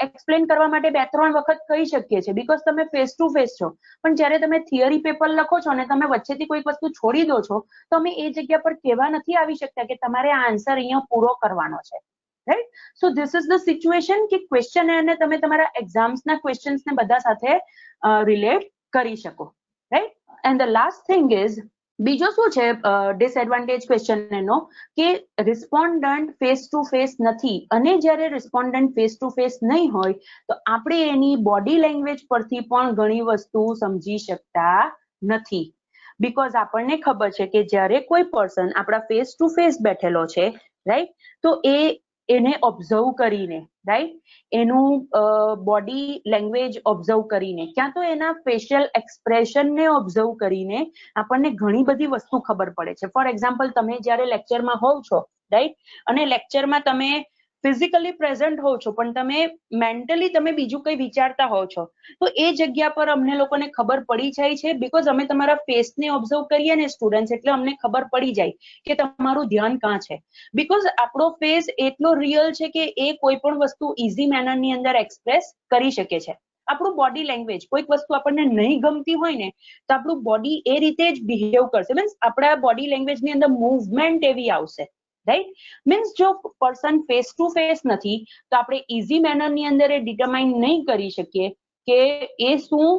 એક્સપ્લેન કરવા માટે 2-3 વખત કહી શકીએ છીએ બીકોઝ તમે ફેસ ટુ ફેસ છો, પણ જ્યારે તમે થિયરી પેપર લખો છો ને તમે વચ્ચેથી કોઈક વસ્તુ છોડી દો છો તો અમે એ જગ્યા પર કહેવા નથી આવી શકતા કે તમારે આ આન્સર અહીંયા પૂરો કરવાનો છે, right. So this is the situation કે ક્વેશ્ચનરને તમે તમારા એક્ઝામ્સના ક્વેશ્ચન્સને બધા સાથે રિલેટ કરી શકો, right. And the last thing is, બીજો શું છે ડિસએડવાન્ટેજ ક્વેશ્ચનરનો, કે રિસ્પોન્ડન્ટ ફેસ ટુ ફેસ નથી, અને જ્યારે રિસ્પોન્ડન્ટ ફેસ ટુ ફેસ નહીં હોય તો આપણે એની બોડી લેંગ્વેજ પરથી પણ ઘણી વસ્તુ સમજી શકતા નથી, બીકોઝ આપણને ખબર છે કે જ્યારે કોઈ પર્સન આપણા ફેસ ટુ ફેસ બેઠેલો છે, રાઈટ, તો એને ઓબ્ઝર્વ કરીને, રાઈટ, એનું બોડી લેંગ્વેજ ઓબ્ઝર્વ કરીને, ક્યાં તો એના ફેશિયલ એક્સપ્રેશનને ઓબ્ઝર્વ કરીને આપણને ઘણી બધી વસ્તુ ખબર પડે છે. ફોર એક્ઝામ્પલ, તમે જ્યારે લેક્ચરમાં હોવ છો, રાઈટ, અને લેક્ચરમાં તમે ફિઝિકલી પ્રેઝન્ટ હોવ છો પણ તમે મેન્ટલી તમે બીજું કંઈ વિચારતા હોવ છો, તો એ જગ્યા પર અમને લોકોને ખબર પડી જાય છે બીકોઝ અમે તમારા ફેસને ઓબ્ઝર્વ કરીએ ને સ્ટુડન્ટ્સ, એટલે અમને ખબર પડી જાય કે તમારું ધ્યાન કાં છે, બીકોઝ આપણો ફેસ એટલો રિયલ છે કે એ કોઈ પણ વસ્તુ ઇઝી મેનરની અંદર એક્સપ્રેસ કરી શકે છે. આપણું બોડી લેંગ્વેજ, કોઈક વસ્તુ આપણને નહીં ગમતી હોય ને તો આપણું બોડી એ રીતે જ બિહેવ કરશે, મીન્સ આપણા બોડી લેંગ્વેજની અંદર મૂવમેન્ટ એવી આવશે, રાઈટ. મીન્સ જો પર્સન ફેસ ટુ ફેસ નથી તો આપણે ઇઝી મેનરની અંદર એ ડિટરમાઇન નહીં કરી શકીએ કે એ શું,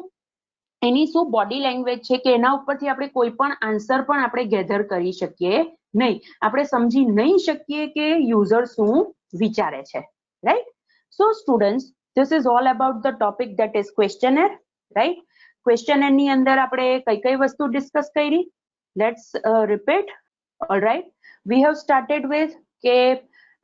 એની શું બોડી લેંગ્વેજ છે, કે એના ઉપરથી આપણે કોઈ પણ આન્સર પણ આપણે ગેધર કરી શકીએ નહીં, આપણે સમજી નહીં શકીએ કે યુઝર શું વિચારે છે, right. So students, this is all about the topic that is questionnaire, right. ક્વેશ્ચનરની અંદર આપણે કઈ કઈ વસ્તુ ડિસ્કસ કરી, let's repeat. Alright, we have started with કે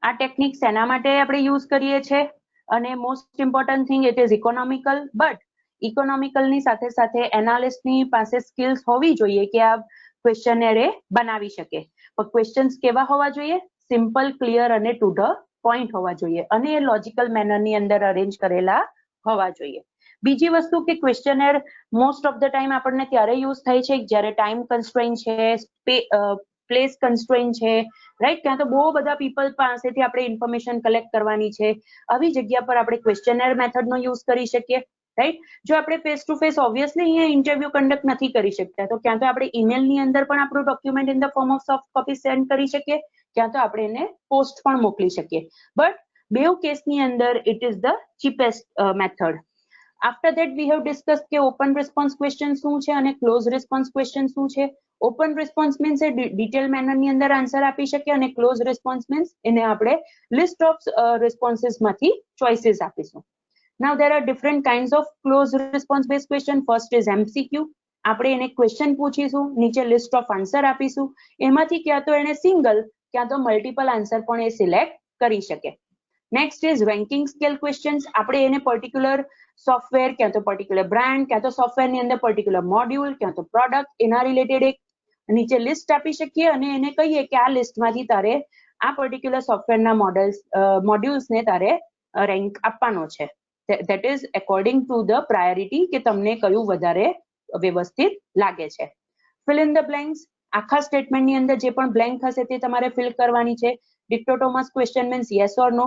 આ ટેકનિક શેના માટે આપણે યુઝ કરીએ છીએ, અને most important thing it is economical, but ઇકોનોમિકલની સાથે સાથે એનાલિસ્ટની પાસે સ્કિલ્સ હોવી જોઈએ કે આ ક્વેશ્ચનર એ બનાવી શકે. પણ ક્વેશ્ચન્સ કેવા હોવા જોઈએ? સિમ્પલ, ક્લિયર અને ટુ ધ પોઈન્ટ હોવા જોઈએ, અને એ લોજિકલ મેનરની અંદર અરેન્જ કરેલા હોવા જોઈએ. બીજી વસ્તુ કે questioner most of the time આપણને ત્યારે યુઝ થાય છે જ્યારે ટાઈમ કન્સ્ટ્રેઇન છે, પ્લેસ કન્સ્ટ્રેઇન છે, રાઈટ, ત્યાં તો બહુ બધા પીપલ પાસેથી આપણે ઇન્ફોર્મેશન કલેક્ટ કરવાની છે, આવી જગ્યા પર આપણે ક્વેશ્ચનર મેથડનો યુઝ કરી શકીએ, રાઈટ. જો આપણે ફેસ ટુ ફેસ ઓબ્વિયસલી અહીંયા ઇન્ટરવ્યુ કન્ડક્ટ નથી કરી શકતા તો ક્યાં તો આપણે ઈમેલની અંદર પણ આપણું document in the form of soft copy send કરી શકીએ, ક્યાં તો આપણે એને પોસ્ટ પણ મોકલી શકીએ, બટ બેવ કેસની અંદર it is the cheapest method. After that we have discuss કે ઓપન રિસ્પોન્સ ક્વેશ્ચન શું છે અને ક્લોઝ રિસ્પોન્સ ક્વેશ્ચન શું છે. ઓપન રિસ્પોન્સ મીન્સ એ ડિટેલ મેનરની અંદર આન્સર આપી શકે, અને ક્લોઝ રિસ્પોન્સ મીન્સ એને આપણે લિસ્ટ ઓફ રિસ્પોન્સીસમાંથી ચોઇસીસ આપીશું. Now there are different kinds of close response based question. First is MCQ. આપણે એને ક્વેશ્ચન પૂછીશું, નીચે લિસ્ટ ઓફ આન્સર આપીશું, એમાંથી ક્યાં તો એને સિંગલ ક્યાં તો મલ્ટિપલ આન્સર પણ એ સિલેક્ટ કરી શકે. Next is ranking scale questions. આપણે એને પર્ટિક્યુલર સોફ્ટવેર, ક્યાં તો પર્ટિક્યુલર બ્રાન્ડ, ક્યાં તો સોફ્ટવેરની અંદર પર્ટિક્યુલર મોડ્યુલ, ક્યાં તો પ્રોડક્ટ, એના રિલેટેડ એક નીચે લિસ્ટ આપી શકીએ અને એને કહીએ કે આ લિસ્ટમાંથી તારે આ પર્ટિક્યુલર સોફ્ટવેરના મોડ્યુલ્સને તારે રેન્ક આપવાનો છે. That is according to the priority કે તમને કયું વધારે વ્યવસ્થિત લાગે છે. Fill in the blanks. આખા સ્ટેટમેન્ટની અંદર જે પણ બ્લેન્ક હશે તે તમારે ફિલ કરવાની છે. ડિક્ટોટોમસ ક્વેશ્ચન મીન્સ યસ ઓર નો,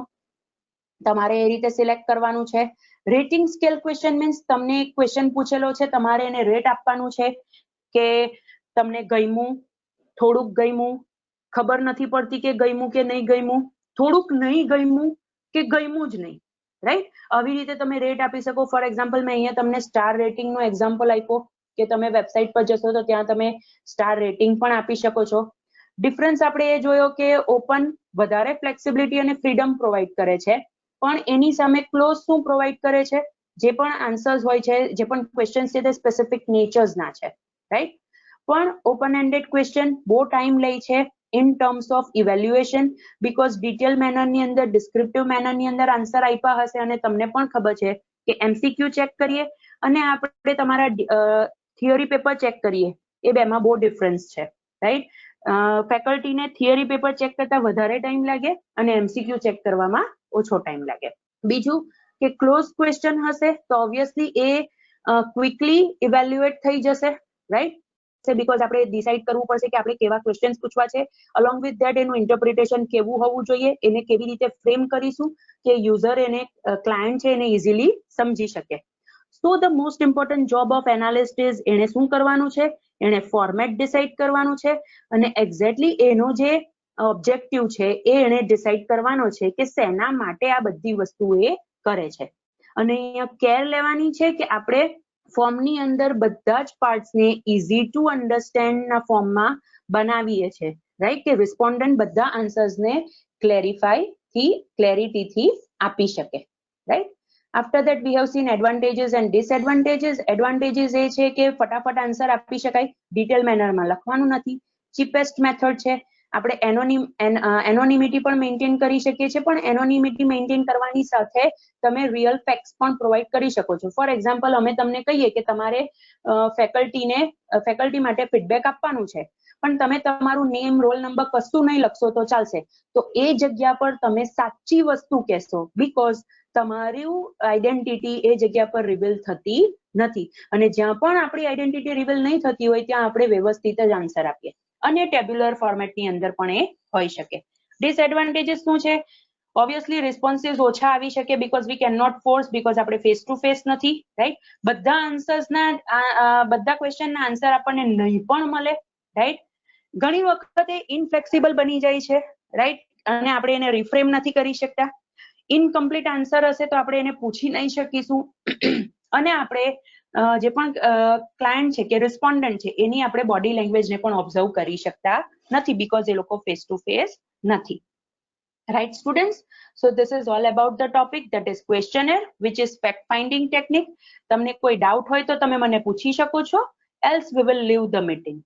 તમારે એ રીતે સિલેક્ટ કરવાનું છે. રેટિંગ સ્કેલ ક્વેશ્ચન મીન્સ તમને એક ક્વેશ્ચન પૂછેલો છે, તમારે એને રેટ આપવાનું છે કે તમને ગમ્યું, થોડુંક ગમ્યું, ખબર નથી પડતી કે ગમ્યું કે નહીં ગમ્યું, થોડુંક નહીં ગમ્યું કે ગમ્યું જ નહીં, રાઈટ. આવી રીતે તમે રેટ આપી શકો. ફોર એક્ઝામ્પલ, મેં અહીંયા તમને સ્ટાર રેટિંગનો એક્ઝામ્પલ આપ્યો કે તમે વેબસાઇટ પર જશો તો ત્યાં તમે સ્ટાર રેટિંગ પણ આપી શકો છો. ડિફરન્સ આપણે એ જોયો કે ઓપન વધારે ફ્લેક્સિબિલિટી અને ફ્રીડમ પ્રોવાઈડ કરે છે, પણ એની સામે ક્લોઝ શું પ્રોવાઈડ કરે છે? જે પણ આન્સર્સ હોય છે, જે પણ ક્વેશ્ચન છે તે સ્પેસિફિક નેચર્સના છે, રાઈટ. પણ ઓપન એન્ડેડ ક્વેશ્ચન બહુ ટાઈમ લે છે in terms of evaluation, because detail મેનરની અંદર, ડિસ્ક્રિપ્ટિવ મેનરની અંદર આન્સર આપ્યા હશે અને તમને પણ ખબર છે કે MCQ ચેક કરીએ અને આપણે તમારા થિયરી પેપર ચેક કરીએ, એ બેમાં બહુ ડિફરન્સ છે, રાઈટ? ફેકલ્ટીને થિયરી પેપર ચેક કરતા વધારે ટાઈમ લાગે અને MCQ ચેક કરવામાં ઓછો ટાઈમ લાગે. બીજું કે ક્લોઝ ક્વેશ્ચન હશે તો ઓબ્વિયસલી એ ક્વિકલી ઇવેલ્યુએટ થઈ જશે, રાઈટ? બીકોઝ આપણે ડિસાઇડ કરવું પડશે કે આપણે કેવા ક્વેશ્ચન્સ પૂછવા છે, અલોંગ વિથ ધેટ એનું ઇન્ટરપ્રિટેશન કેવું હોવું જોઈએ, એને કેવી રીતે ફ્રેમ કરીશું કે યુઝર એને ક્લાયન્ટ છે એને ઇઝીલી સમજી શકે. So the most important job of analyst is એને શું કરવાનું છે, એને ફોર્મેટ ડિસાઇડ કરવાનું છે અને એક્ઝેક્ટલી એનો જે ઓબ્જેક્ટિવ છે એ એને ડિસાઇડ કરવાનો છે કે શેના માટે આ બધી વસ્તુ એ કરે છે. અને અહીંયા કેર લેવાની છે કે આપણે ફોર્મની અંદર બધા જ પાર્ટ્સને ઇઝી ટુ અન્ડરસ્ટેન્ડ ના ફોર્મમાં બનાવીએ છીએ, રાઈટ? કે રિસ્પોન્ડન્ટ બધા આન્સર્સને ક્લેરિટીથી આપી શકે, right? After that we have seen advantages and disadvantages. Advantages એ છે કે ફટાફટ આન્સર આપી શકાય, ડિટેલ મેનરમાં લખવાનું નથી, ચીપેસ્ટ મેથડ છે, આપણે એનોનિમિટી પણ મેન્ટેન કરી શકીએ છીએ, પણ એનોનિમિટી મેન્ટેન કરવાની સાથે તમે રિયલ ફેક્ટ્સ પણ પ્રોવાઈડ કરી શકો છો. ફોર એક્ઝામ્પલ, અમે તમને કહીએ કે તમારે ફેકલ્ટી માટે ફીડબેક આપવાનું છે, પણ તમે તમારું નેમ, રોલ નંબર કશું નહીં લખશો તો ચાલશે, તો એ જગ્યા પર તમે સાચી વસ્તુ કહેશો, બીકોઝ તમારું આઈડેન્ટિટી એ જગ્યા પર રિવીલ થતી નથી. અને જ્યાં પણ આપણી આઈડેન્ટિટી રિવીલ નહીં થતી હોય ત્યાં આપણે વ્યવસ્થિત જ આન્સર આપીએ, અને ટેબ્યુલર ફોર્મેટની અંદર પણ એ હોઈ શકે. ડિસએડવાન્ટેજીસ શું છે? ઓબ્વિયસલી રિસ્પોન્સીસ ઓછા આવી શકે because we can not force, because આપણે ફેસ ટુ ફેસ નથી, રાઈટ? બધા આન્સર્સના બધા ક્વેશ્ચનના આન્સર આપણને નહીં પણ મળે, રાઈટ? ઘણી વખતે ઇનફ્લેક્સિબલ બની જાય છે, રાઈટ? અને આપણે એને રિફ્રેમ નથી કરી શકતા. ઇનકમ્પ્લીટ આન્સર હશે તો આપણે એને પૂછી નહીં શકીશું અને આપણે જે પણ ક્લાયન્ટ છે કે રિસ્પોન્ડન્ટ છે એની આપણે બોડી લેંગ્વેજને પણ ઓબ્ઝર્વ કરી શકતા નથી બીકોઝ એ લોકો ફેસ ટુ ફેસ નથી. Right, students? So this is all about the topic, that is questionnaire, which is fact finding technique. તમને કોઈ ડાઉટ હોય તો તમે મને પૂછી શકો છો, else we will leave the meeting.